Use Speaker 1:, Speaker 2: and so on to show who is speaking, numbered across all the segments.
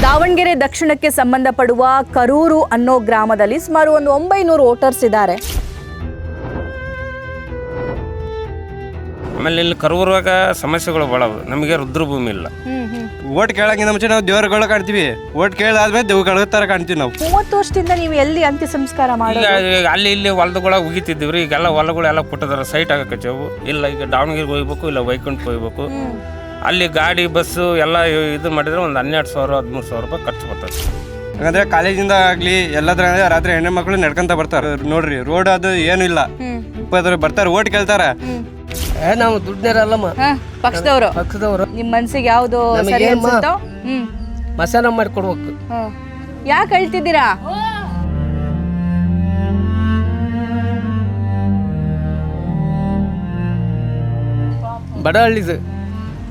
Speaker 1: ದಾವಣಗೆರೆ ದಕ್ಷಿಣಕ್ಕೆ ಸಂಬಂಧಪಡುವ ಕರೂರು ಅನ್ನೋ ಗ್ರಾಮದಲ್ಲಿ ಸುಮಾರು ಒಂದು 900 ವೋಟರ್ಸ್ ಇದ್ದಾರೆ.
Speaker 2: ಆಮೇಲೆ ಇಲ್ಲಿ ಕರೂರಾಗ ಸಮಸ್ಯೆಗಳು ಭಾಳ ನಮಗೆ ರುದ್ರಭೂಮಿ ಇಲ್ಲ.
Speaker 3: ಓಟ್ ಕೇಳೋಕ್ಕಿಂತ ಮುಂಚೆ ನಾವು ದೇವರುಗಳು ಕಾಣ್ತೀವಿ. ಓಟ್ ಕೇಳಾದ್ಮೇಲೆ ದೇವರುಗಳ ಥರ ಕಾಣ್ತೀವಿ ನಾವು.
Speaker 1: 30 ವರ್ಷದಿಂದ ನೀವು ಎಲ್ಲಿ ಅಂತ್ಯ ಸಂಸ್ಕಾರ ಮಾಡೋದು?
Speaker 2: ಈಗ ಅಲ್ಲಿ ಇಲ್ಲಿ ಹೊಲದೊಳಗೆ ಉಗಿತಿದ್ದೀವ್ರಿ. ಈಗೆಲ್ಲ ಹೊಲಗಳೆಲ್ಲ ಕೊಟ್ಟಿದ್ದಾರೆ, ಸೈಟ್ ಆಗಕ್ಕವು. ಇಲ್ಲ ಈಗ ದಾವಣಗೆರೆಗೆ ಹೋಗ್ಬೇಕು, ಇಲ್ಲ ವೈಕುಂಠಕ್ಕೆ ಹೋಗ್ಬೇಕು. ಅಲ್ಲಿ ಗಾಡಿ ಬಸ್ಸು ಎಲ್ಲ ಇದು ಮಾಡಿದ್ರೆ ಒಂದು 12,000-13,000 ರೂಪಾಯಿ ಖರ್ಚು ಬರ್ತದೆ.
Speaker 3: ಯಾಕಂದ್ರೆ ಕಾಲೇಜಿಂದ ಆಗಲಿ ಎಲ್ಲದ್ರ ರಾತ್ರಿ ಹೆಣ್ಣು ಮಕ್ಕಳು ನಡ್ಕೊಂತ ಬರ್ತಾರೆ. ನೋಡ್ರಿ ರೋಡ್ ಅದು ಏನು ಇಲ್ಲ, ಬರ್ತಾರೆ ಓಟ್ ಕೇಳ್ತಾರ.
Speaker 4: ನಾವು ದುಡ್ಡೇರಲ್ಲಮ್ಮ,
Speaker 1: ಪಕ್ಷದವರು. ನಿಮ್ಮ ಮನ್ಸಿಗೆ ಯಾವ್ದು ಸರಿ ಅನ್ಸುತ್ತೋ
Speaker 4: ಮಸಾಲ ಮಾಡಿಕೊಡ್ಬೇಕು.
Speaker 1: ಯಾಕೆ ಹೇಳ್ತಿದ್ದೀರಾ?
Speaker 4: ಬಡ ಹಳ್ಳಿದು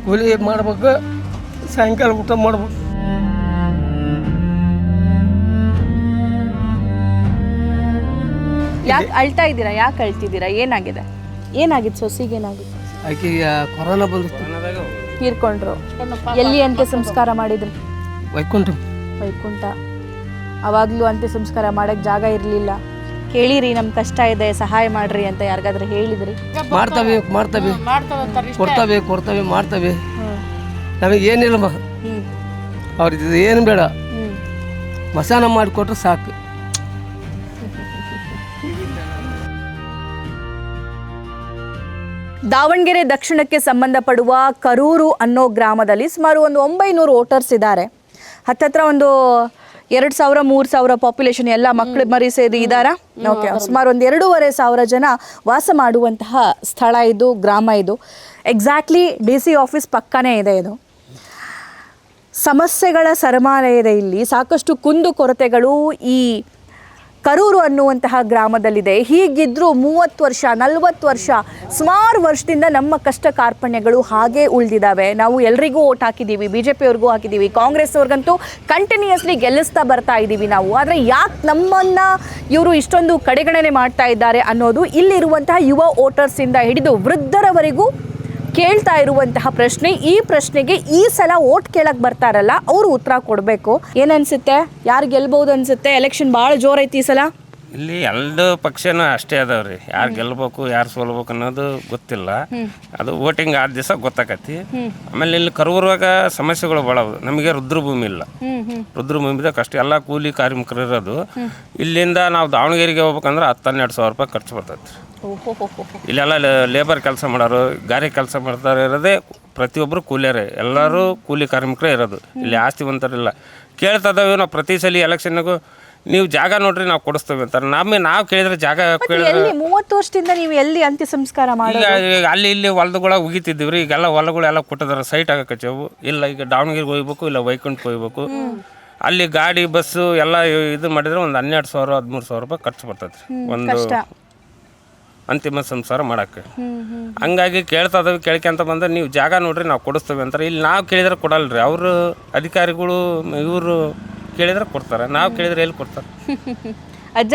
Speaker 4: ಕೂಲಿ ಮಾಡ್ಬೇಕು, ಸಾಯಂಕಾಲ ಊಟ ಮಾಡ್ಬೇಕು.
Speaker 1: ಯಾಕೆ ಅಳ್ತಾ ಇದ್ದೀರಾ? ಯಾಕೆ ಅಳ್ತಿದ್ದೀರಾ? ಏನಾಗಿತ್ತು ಸೊಸಿಗೆ? ಏನಾಗಿತ್ತು?
Speaker 4: ಆಕೆಗೆ ಕೊರೋನಾ ಬಂದಿತ್ತು,
Speaker 1: ತೀರ್ಕೊಂಡ್ರು. ಎಲ್ಲಿ ಅಂತ್ಯ ಸಂಸ್ಕಾರ ಮಾಡಿದ್ರು?
Speaker 4: ವೈಕುಂಠ.
Speaker 1: ಅವಾಗ್ಲೂ ಅಂತ್ಯ ಸಂಸ್ಕಾರ ಮಾಡಕ್ ಜಾಗ ಇರ್ಲಿಲ್ಲ. ಹೇಳಿರಿ ನಮ್ ಕಷ್ಟ ಇದೆ, ಸಹಾಯ ಮಾಡ್ರಿ ಅಂತ ಯಾರಿಗಾದ್ರೂ ಹೇಳಿದ್ರಿ?
Speaker 4: ಮಾಡ್ತವೆ ಮಾಡ್ತವೆ. ನಮಗೆ ಏನಿಲ್ಲಮ್ಮ, ಅವ್ರದ್ದು ಏನು ಬೇಡ, ಮಸಾಲ ಮಾಡಿಕೊಟ್ರೆ ಸಾಕು.
Speaker 1: ದಾವಣಗೆರೆ ದಕ್ಷಿಣಕ್ಕೆ ಸಂಬಂಧಪಡುವ ಕರೂರು ಅನ್ನೋ ಗ್ರಾಮದಲ್ಲಿ ಸುಮಾರು ಒಂದು 900 ವೋಟರ್ಸ್ ಇದ್ದಾರೆ. ಹತ್ತತ್ರ ಒಂದು 2,000-3,000 ಪಾಪ್ಯುಲೇಷನ್, ಎಲ್ಲ ಮಕ್ಕಳು ಮರಿ ಸೇರಿ ಇದ್ದಾರಾ? ಓಕೆ, ಸುಮಾರು ಒಂದು 2,500 ಜನ ವಾಸ ಮಾಡುವಂತಹ ಸ್ಥಳ ಇದು, ಗ್ರಾಮ ಇದು. ಎಕ್ಸಾಕ್ಟ್ಲಿ DC ಆಫೀಸ್ ಪಕ್ಕನೇ ಇದೆ ಇದು. ಸಮಸ್ಯೆಗಳ ಸರಮಾಲೆ ಇದೆ ಇಲ್ಲಿ. ಸಾಕಷ್ಟು ಕುಂದು ಕೊರತೆಗಳು ಈ ಕರೂರು ಅನ್ನುವಂತಹ ಗ್ರಾಮದಲ್ಲಿದೆ. ಹೀಗಿದ್ರೂ 30 ವರ್ಷ 40 ವರ್ಷ ಸುಮಾರು ವರ್ಷದಿಂದ ನಮ್ಮ ಕಷ್ಟ ಕಾರ್ಪಣ್ಯಗಳು ಹಾಗೇ ಉಳಿದಿದ್ದಾವೆ. ನಾವು ಎಲ್ರಿಗೂ ಓಟ್ ಹಾಕಿದ್ದೀವಿ, BJP ಅವ್ರಿಗೂ ಹಾಕಿದ್ದೀವಿ, ಕಾಂಗ್ರೆಸ್ ಅವ್ರಿಗಂತೂ ಕಂಟಿನ್ಯೂಸ್ಲಿ ಗೆಲ್ಲಿಸ್ತಾ ಬರ್ತಾ ಇದ್ದೀವಿ ನಾವು. ಆದರೆ ಯಾಕೆ ನಮ್ಮನ್ನು ಇವರು ಇಷ್ಟೊಂದು ಕಡೆಗಣನೆ ಮಾಡ್ತಾ ಇದ್ದಾರೆ ಅನ್ನೋದು ಇಲ್ಲಿರುವಂತಹ ಯುವ ವೋಟರ್ಸಿಂದ ಹಿಡಿದು ವೃದ್ಧರವರೆಗೂ ಕೇಳ್ತಾ ಇರುವಂತಹ ಪ್ರಶ್ನೆ. ಈ ಪ್ರಶ್ನೆಗೆ ಈ ಸಲ ಓಟ್ ಕೇಳಕ್ಕೆ ಬರ್ತಾರಲ್ಲ ಅವರು ಉತ್ತರ ಕೊಡಬೇಕು. ಏನನ್ಸುತ್ತೆ? ಯಾರು ಗೆಲ್ಬಹುದು ಅನ್ಸುತ್ತೆ? ಎಲೆಕ್ಷನ್ ಭಾಳ ಜೋರೈತಿ ಈ ಸಲ.
Speaker 2: ಇಲ್ಲಿ ಎರಡು ಪಕ್ಷನೂ ಅಷ್ಟೇ ಅದಾವ್ರಿ. ಯಾರು ಗೆಲ್ಬೇಕು ಯಾರು ಸೋಲ್ಬೇಕು ಅನ್ನೋದು ಗೊತ್ತಿಲ್ಲ. ಅದು ವೋಟಿಂಗ್ ಆದ ದಿವಸ ಗೊತ್ತಾಕತಿ. ಆಮೇಲೆ ಇಲ್ಲಿ ಕರೂರಾಗ ಸಮಸ್ಯೆಗಳು ಭಾಳ ನಮಗೆ ರುದ್ರಭೂಮಿ ಇಲ್ಲ. ರುದ್ರಭೂಮಿದಾಗ ಕಷ್ಟ, ಎಲ್ಲ ಕೂಲಿ ಕಾರ್ಮಿಕರು ಇರೋದು. ಇಲ್ಲಿಂದ ನಾವು ದಾವಣಗೆರೆಗೆ ಹೋಗ್ಬೇಕಂದ್ರೆ 10-12 ರೂಪಾಯಿ ಖರ್ಚು ಬರ್ತೈತಿ. ಇಲ್ಲೆಲ್ಲ ಲೇಬರ್ ಕೆಲಸ ಮಾಡೋರು, ಗಾರೆ ಕೆಲಸ ಮಾಡ್ತಾರೆ ಇರೋದೇ ಪ್ರತಿಯೊಬ್ಬರು ಕೂಲಿಯರೇ, ಎಲ್ಲರೂ ಕೂಲಿ ಕಾರ್ಮಿಕರೇ ಇರೋದು. ಇಲ್ಲಿ ಆಸ್ತಿವಂತರಿಲ್ಲ. ಕೇಳ್ತದವಿ ನಾವು ಪ್ರತಿ ಸಲ ಎಲೆಕ್ಷನ್ಗೂ ನೀವು ಜಾಗ ನೋಡ್ರಿ ನಾವು ಕೊಡಿಸ್ತೇವೆ ಅಂತಾರೆ. ನಾವು ಕೇಳಿದ್ರೆ ಜಾಗ ಕೇಳಿದ್ರೆ
Speaker 1: 30 ವರ್ಷದಿಂದ ನೀವು ಎಲ್ಲಿ ಅಂತ್ಯ ಸಂಸ್ಕಾರ ಮಾಡಿ?
Speaker 2: ಈಗ ಅಲ್ಲಿ ಇಲ್ಲಿ ಹೊಲದೊಳಗೆ ಉಗಿತಿದ್ದೀವ್ರಿ. ಈಗೆಲ್ಲ ಹೊಲಗಳೆಲ್ಲ ಕೊಟ್ಟಿದ್ದಾರೆ, ಸೈಟ್ ಆಗಕ್ಕವು. ಇಲ್ಲ ಈಗ ದಾವಣಗೆರೆಗೆ ಹೋಗ್ಬೇಕು, ಇಲ್ಲ ವೈಕುಂಠಕ್ಕೆ ಹೋಗ್ಬೇಕು. ಅಲ್ಲಿ ಗಾಡಿ ಬಸ್ಸು ಎಲ್ಲ ಇದು ಮಾಡಿದ್ರೆ ಒಂದು 12,000-13,000 ರೂಪಾಯಿ ಖರ್ಚು ಬರ್ತೈತಿ ಒಂದು ಅಂತಿಮ ಸಂಸಾರ ಮಾಡಕ್ಕೆ. ಹಂಗಾಗಿ ಕೇಳ್ತದವಿ. ಕೇಳ್ಕೊಂತ ಬಂದ್ರೆ ನೀವು ಜಾಗ ನೋಡ್ರಿ ನಾವು ಕೊಡಿಸ್ತೇವೆ ಅಂತಾರೆ. ಇಲ್ಲಿ ನಾವು ಕೇಳಿದ್ರೆ ಕೊಡಲ್ರಿ. ಅವರು ಅಧಿಕಾರಿಗಳು ಇವರು ಕೇಳಿದ್ರೆ ಕೊಡ್ತಾರೆ, ನಾವು ಕೇಳಿದ್ರೆ ಎಲ್ಲಿ ಕೊಡ್ತಾರೆ?
Speaker 1: ಅಜ್ಜ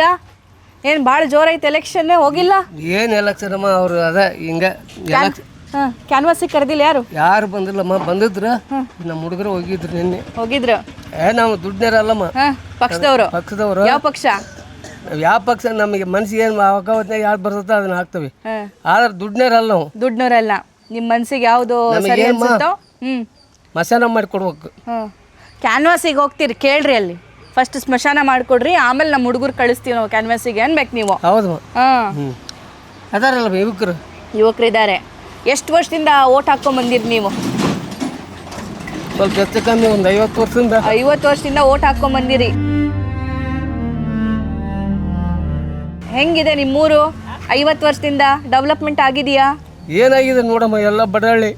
Speaker 1: ಏನು ಭಾಳ ಜೋರೈತೆ ಎಲೆಕ್ಷನ್? ಹೋಗಿಲ್ಲ?
Speaker 4: ಏನು ಎಲೆಕ್ಷನ್ ಅಮ್ಮ, ಅವರು ಅದ ಹಿಂಗೆ
Speaker 1: ಕ್ಯಾನ್ವಾಸಿಗೆ ಕರೆದಿಲ್ಲ?
Speaker 4: ಯಾರು ಬಂದಿಲ್ಲಮ್ಮ. ಬಂದಿದ್ರು ನಮ್ಮ ಹುಡುಗರು ಹೋಗಿದ್ರು, ನಿನ್ನೆ
Speaker 1: ಹೋಗಿದ್ರು.
Speaker 4: ನಾವು ದುಡ್ಡೇರಲ್ಲಮ್ಮ,
Speaker 1: ಪಕ್ಷದವರು. ಯಾವ ಪಕ್ಷ?
Speaker 4: ಯಾವ ಪಕ್ಷ ನಮಗೆ ಮನ್ಸಿಗೆ ಏನು ಅವಕಾಶನಾಗ ಯಾರು ಬರ್ತದ ಅದನ್ನ ಹಾಕ್ತವಿ. ಆದ್ರೆ ದುಡ್ಡೇರಲ್ಲ ನಾವು.
Speaker 1: ದುಡ್ಡೋರಲ್ಲ. ನಿಮ್ಮ ಮನ್ಸಿಗೆ ಯಾವುದು ಸರಿ ಅನ್ಸುತ್ತೋ
Speaker 4: ಮಸಾಲ ಮಾಡಿಕೊಡ್ಬೇಕು.
Speaker 1: ಕ್ಯಾನ್ವಾಸಿಗೆ ಹೋಗ್ತೀರಿ, ಕೇಳ್ರಿ ಅಲ್ಲಿ ಫಸ್ಟ್ ಸ್ಮಶಾನ ಮಾಡಿಕೊಡ್ರಿ, ಆಮೇಲೆ ನಮ್ಮ ಹುಡುಗರು ಕಳಿಸ್ತೀವಿ ನಾವು ಕ್ಯಾನ್ವಾಸಿಗೆ ಅನ್ಬೇಕು ನೀವು.
Speaker 4: ಹೌದು. ಅದಾರಲ್ಲ
Speaker 1: ಯುವಕರಿದ್ದಾರೆ. ಎಷ್ಟು ವರ್ಷದಿಂದ ಓಟ್ ಹಾಕ್ಕೊಂಡ್ ಬಂದಿರಿ ನೀವು?
Speaker 4: ಸ್ವಲ್ಪ ಹೆಚ್ಚು ಕಮ್ಮಿ ಒಂದು 50 ವರ್ಷದಿಂದ.
Speaker 1: 50 ವರ್ಷದಿಂದ ಓಟ್ ಹಾಕ್ಕೊಂಡ್ ಬಂದಿರಿ. ಹೆಂಗಿದೆ ನಿಮ್ಮೂರು? 50 ವರ್ಷದಿಂದ ಡೆವಲಪ್ಮೆಂಟ್ ಆಗಿದೆಯಾ?
Speaker 4: ಏನಾಗಿದೆ ನೋಡಮ್ಮ, ಎಲ್ಲ ಬಡಹಳ್ಳಿ.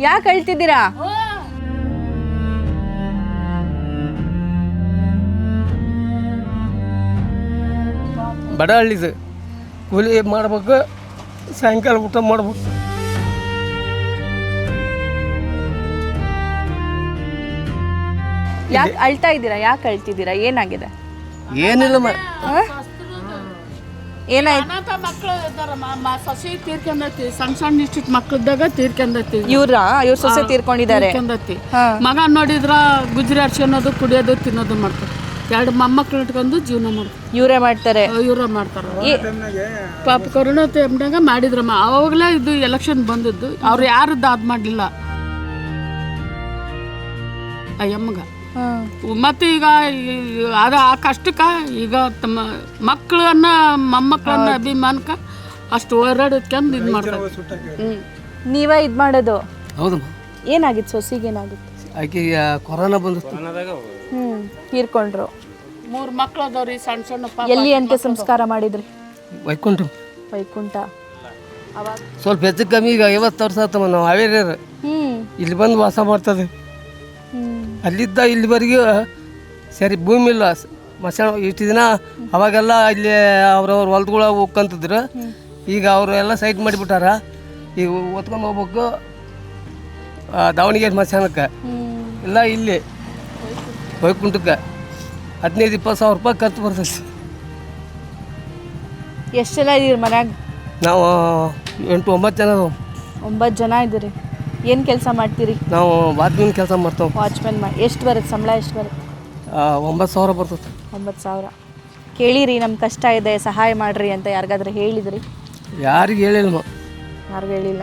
Speaker 1: ಯಾಕೆ ಹೇಳ್ತಿದ್ದೀರಾ?
Speaker 4: ಬಡಹಳ್ಳಿದು ಕೂಲಿ ಮಾಡ್ಬೇಕು, ಸಾಯಂಕಾಲ ಊಟ ಮಾಡ್ಬೇಕು.
Speaker 1: ಯಾಕೆ ಅಳ್ತಾ ಇದ್ದೀರಾ? ಯಾಕೆ ಅಳ್ತಿದ್ದೀರಾ? ಏನಾಗಿದೆ?
Speaker 4: ಏನಿಲ್ಲಮ್ಮ,
Speaker 1: ಏನಾಯ್ತು?
Speaker 5: ಅನಾಥ ಮಕ್ಕಳು ಇದ್ದಾರಮ್ಮ, ಸೊಸೆ ತೀರ್ಕೊಂಡೈತಿ, ಸಣ್ಣ ಸಣ್ಣ ಇಷ್ಟಿಟ್ಟು ಮಕ್ಕಳಿದ್ದಾಗ ತೀರ್ಕೊಂಡೈತಿ.
Speaker 1: ಇವ್ರ ಸೊಸೆ ತೀರ್ಕೊಂಡಿದ್ದಾರೆ.
Speaker 5: ತೀರ್ಕೊಂಡೈತಿ. ಮಗ ನೋಡಿದ್ರ ಗುಜ್ರಿ ಅರ್ಶನೋದು ಕುಡಿಯೋದು ತಿನ್ನೋದು ಮಾಡ್ತಾರೆ. 2 ಮೊಮ್ಮಕ್ಳು ಇಟ್ಕೊಂಡು ಜೀವನ ಮಾಡ್ತಾರೆ.
Speaker 1: ಇವರೇ ಮಾಡ್ತಾರೆ.
Speaker 5: ಇವರೇ ಮಾಡ್ತಾರೆ. ಪಾಪ ಕೊರೋನಾ ಟೈಮ್ನಾಗ ಮಾಡಿದ್ರಮ್ಮ. ಅವಾಗಲೇ ಇದು ಎಲೆಕ್ಷನ್ ಬಂದಿದ್ದು. ಅವ್ರು ಯಾರು ದಾದ್ ಮಾಡಲಿಲ್ಲ ಆ ಯಮ್ಮಗ. ಮತ್ತೆ ಈಗ ಅದು ಆ ಕಷ್ಟಕ್ಕೆ ಈಗ ತಮ್ಮ ಮಕ್ಕಳನ್ನ ಮೊಮ್ಮಕ್ಕಳನ್ನ ಅಭಿಮಾನಕ್ಕೆ ಅಷ್ಟು ಹೋರಾಡೋದ್ಕೊಂಡು ಇದು ಮಾಡ್ತಾರೆ.
Speaker 1: ನೀವೇ ಇದು ಮಾಡೋದು?
Speaker 4: ಹೌದಮ್ಮ.
Speaker 1: ಏನಾಗಿತ್ತು ಸೊಸಿಗೆ? ಏನಾಗಿತ್ತು?
Speaker 4: ಆಕೆಗೆ ಕೊರೋನಾ ಬಂದಿತ್ತು.
Speaker 1: ತೀರ್ಕೊಂಡ್ರು.
Speaker 5: 3 ಮಕ್ಳು ಅದಾವ್ರಿ, ಸಣ್ಣ ಸಣ್ಣ ಪಾಪ.
Speaker 1: ಎಲ್ಲಿ ಅಂತ್ಯ ಸಂಸ್ಕಾರ ಮಾಡಿದ್ರಿ?
Speaker 4: ವೈಕುಂಠ.
Speaker 1: ವೈಕುಂಠ.
Speaker 4: ಸ್ವಲ್ಪ ಹೆಚ್ಚು ಕಮ್ಮಿ ಈಗ 50 ವರ್ಷ ಆತಮ್ಮ. ನಾವು ಹಾವೇರಿಯರು ಇಲ್ಲಿ ಬಂದು ವಾಸ ಮಾಡ್ತದೆ. ಅಲ್ಲಿದ್ದ ಇಲ್ಲಿವರೆಗೂ ಸರಿ ಭೂಮಿ ಇಲ್ಲ, ಮಸಾಣ. ಇಷ್ಟು ದಿನ ಅವಾಗೆಲ್ಲ ಇಲ್ಲಿ ಅವ್ರವ್ರ ಹೊಲ್ದಗಳ ಹೋಗ್ಕಂತಿದ್ರು. ಈಗ ಅವರು ಎಲ್ಲ ಸೈಟ್ ಮಾಡಿಬಿಟ್ಟಾರ. ಈಗ ಓದ್ಕೊಂಡು ಹೋಗ್ಬೇಕು ದಾವಣಗೆರೆ ಮಸಾಣಕ್ಕೆ, ಇಲ್ಲ ಇಲ್ಲಿ ವೈಕುಂಠಕ್ಕೆ. 15-20 ಸಾವಿರ ರೂಪಾಯಿ ಖರ್ಚು ಬರ್ತೈತಿ.
Speaker 1: ಎಷ್ಟು ಜನ ಇದೀರಿ ಮನ್ಯಾಗ?
Speaker 4: ನಾವು 8-9 ಜನ.
Speaker 1: 9 ಜನ ಇದ್ದೀರಿ. ಏನು ಕೆಲಸ ಮಾಡ್ತೀರಿ?
Speaker 4: ನಾವು ವಾಚ್ಮನ್ ಕೆಲಸ ಮಾಡ್ತಾವೆ.
Speaker 1: ವಾಚ್ಮನ್ ಮಾಡಿ ಎಷ್ಟು ಬರುತ್ತೆ ಸಂಬಳ? ಎಷ್ಟು ಬರುತ್ತೆ?
Speaker 4: 9,000 ಬರ್ತೈತೆ.
Speaker 1: 9,000. ಕೇಳಿರಿ ನಮ್ಮ ಕಷ್ಟ ಇದೆ ಸಹಾಯ ಮಾಡ್ರಿ ಅಂತ ಯಾರಿಗಾದ್ರೂ ಹೇಳಿದ್ರಿ?
Speaker 4: ಯಾರಿಗೆ ಹೇಳಿಲ್ಲ.
Speaker 1: ಯಾರಿಗೂ ಹೇಳಿಲ್ಲ.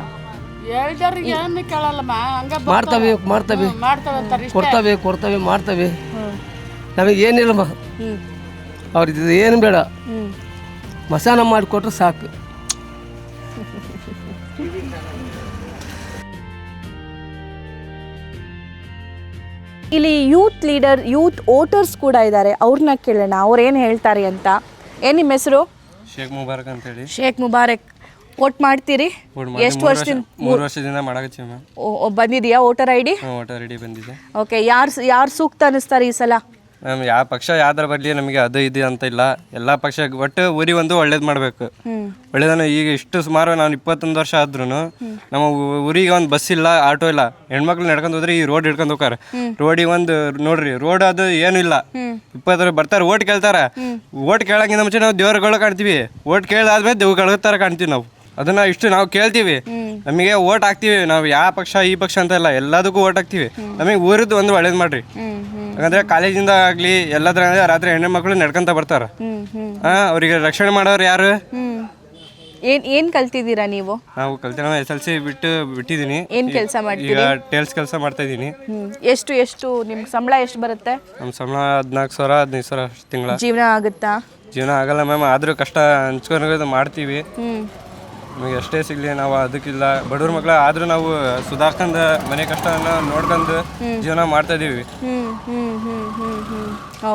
Speaker 5: ಹೇಳ್ದವ್ರಿಗೆ ಏನು ಕೇಳಲ್ಲಮ್ಮ. ಹಂಗ
Speaker 4: ಮಾಡ್ತವೆ ಮಾಡ್ತವೆ
Speaker 5: ಅಂತಾರೆ.
Speaker 4: ಕೊಡ್ತವೆ ಮಾಡ್ತವೆ. ನಮಗೆ ಏನಿಲ್ಲಮ್ಮ. ಅವ್ರಿಗೆ ಏನು ಬೇಡ, ಮಸಾನ ಮಾಡಿಕೊಟ್ರೆ ಸಾಕು.
Speaker 1: ಇಲ್ಲಿ ಯೂತ್ ಲೀಡರ್, ಯೂತ್ ವೋಟರ್ಸ್ ಕೂಡ ಇದ್ದಾರೆ. ಅವ್ರನ್ನ ಕೇಳೋಣ ಅವ್ರೇನು ಹೇಳ್ತಾರೆ ಅಂತ. ಏನು ನಿಮ್ಮ ಹೆಸರು?
Speaker 3: ಶೇಖ್ ಮುಬಾರಕ್ ಅಂತೇಳಿ.
Speaker 1: ಶೇಖ್ ಮುಬಾರಕ್. ವೋಟ್ ಮಾಡ್ತೀರಿ? ಎಷ್ಟು ವರ್ಷದಿಂದ?
Speaker 3: 3 ವರ್ಷದಿಂದ ಮಾಡಕತ್ತೀವಿ ಮ್ಯಾಮ್.
Speaker 1: ಬಂದಿದೆಯಾ voter I D?
Speaker 3: Voter I D ಬಂದಿದೆ.
Speaker 1: ಓಕೆ. ಯಾರು ಸೂಕ್ತ ಅನ್ನಿಸ್ತಾರೆ ಈ ಸಲ?
Speaker 3: ಮ್ಯಾಮ್ ಯಾವ ಪಕ್ಷ ಯಾವ್ದಾರ ಬರಲಿ ನಮಗೆ ಅದು ಇದು ಅಂತ ಇಲ್ಲ. ಎಲ್ಲ ಪಕ್ಷ ಒಟ್ಟು ಊರಿಗೆ ಒಂದು ಒಳ್ಳೇದು ಮಾಡಬೇಕು. ಒಳ್ಳೇದನ್ನು ಈಗ ಇಷ್ಟು ಸುಮಾರು ನಾನು 21 ವರ್ಷ ಆದ್ರೂ ನಮ್ಮ ಊರಿಗೆ ಒಂದು ಬಸ್ ಇಲ್ಲ, ಆಟೋ ಇಲ್ಲ. ಹೆಣ್ಮಕ್ಳು ನಡ್ಕೊಂಡು ಹೋದ್ರೆ ಈ ರೋಡ್ ಹಿಡ್ಕೊಂಡು ಹೋಗಾರ. ರೋಡಿಗೆ ಒಂದು ನೋಡ್ರಿ, ರೋಡ್ ಅದು ಏನು ಇಲ್ಲ. 20 ಬರ್ತಾರೆ, ಓಟ್ ಕೇಳ್ತಾರೆ. ಓಟ್ ಕೇಳಂಗಿಂತ ಮುಂಚೆ ನಾವು ದೇವ್ರುಗಳು ಕಾಣ್ತೀವಿ. ಓಟ್ ಕೇಳಾದ್ಮೇಲೆ ದೇವ್ರುಗಳ ಥರ ಕಾಣ್ತೀವಿ ನಾವು. ಅದನ್ನ ಇಷ್ಟು ನಾವು ಕೇಳ್ತೀವಿ. ನಮಗೆ ಓಟ್ ಹಾಕ್ತೀವಿ ನಾವು. ಯಾವ ಪಕ್ಷ ಈ ಪಕ್ಷ ಅಂತ ಇಲ್ಲ, ಎಲ್ಲದಕ್ಕೂ ಓಟ್ ಹಾಕ್ತೀವಿ. ನಮಗೆ ಊರದ್ದು ಒಂದು ಒಳ್ಳೇದು ಮಾಡ್ರಿ. ಯಾಕಂದ್ರೆ ಕಾಲೇಜಿಂದ ಆಗ್ಲಿ ಎಲ್ಲದ್ರ ರಾತ್ರಿ ಹೆಣ್ಮಕ್ಳು ನಡ್ಕೊಂತ ಬರ್ತಾರ. ಅವ್ರಿಗೆ ರಕ್ಷಣೆ ಮಾಡೋರು ಯಾರು?
Speaker 1: ಏನ್ ಕಲ್ತಿದ್ದೀರಾ ನೀವು?
Speaker 3: ನಾವು ಕಲ್ತಿನ SLC ಬಿಟ್ಟಿದ್ದೀನಿ.
Speaker 1: ಏನ್ ಕೆಲಸ ಮಾಡ್ತೀರಿ?
Speaker 3: ಈಗ ಟೇಲ್ಸ್ ಕೆಲಸ ಮಾಡ್ತಾ ಇದ್ದೀನಿ.
Speaker 1: ಎಷ್ಟು ನಿಮ್ಗೆ ಸಂಬಳ ಎಷ್ಟು ಬರುತ್ತೆ?
Speaker 3: ನಮ್ಮ ಸಂಬಳ 14,000 15,000 ತಿಂಗಳ.
Speaker 1: ಜೀವನ ಆಗುತ್ತಾ?
Speaker 3: ಜೀವನ ಆಗಲ್ಲ ಮ್ಯಾಮ್. ಆದ್ರೂ ಕಷ್ಟ ಹಂಚ್ಕೊಂಡು ಮಾಡ್ತೀವಿ. ನಮಗೆ ಎಷ್ಟೇ ಸಿಗ್ಲಿ ನಾವು ಅದಕ್ಕಿಲ್ಲ. ಬಡವ್ರ ಮಕ್ಳು ಆದ್ರೂ ನಾವು ಸುಧಾರ್ಸ್ಕೊಂಡು ಮನೆ ಕಷ್ಟನ ನೋಡ್ಕೊಂಡು ಜೀವನ ಮಾಡ್ತಾ ಇದೀವಿ.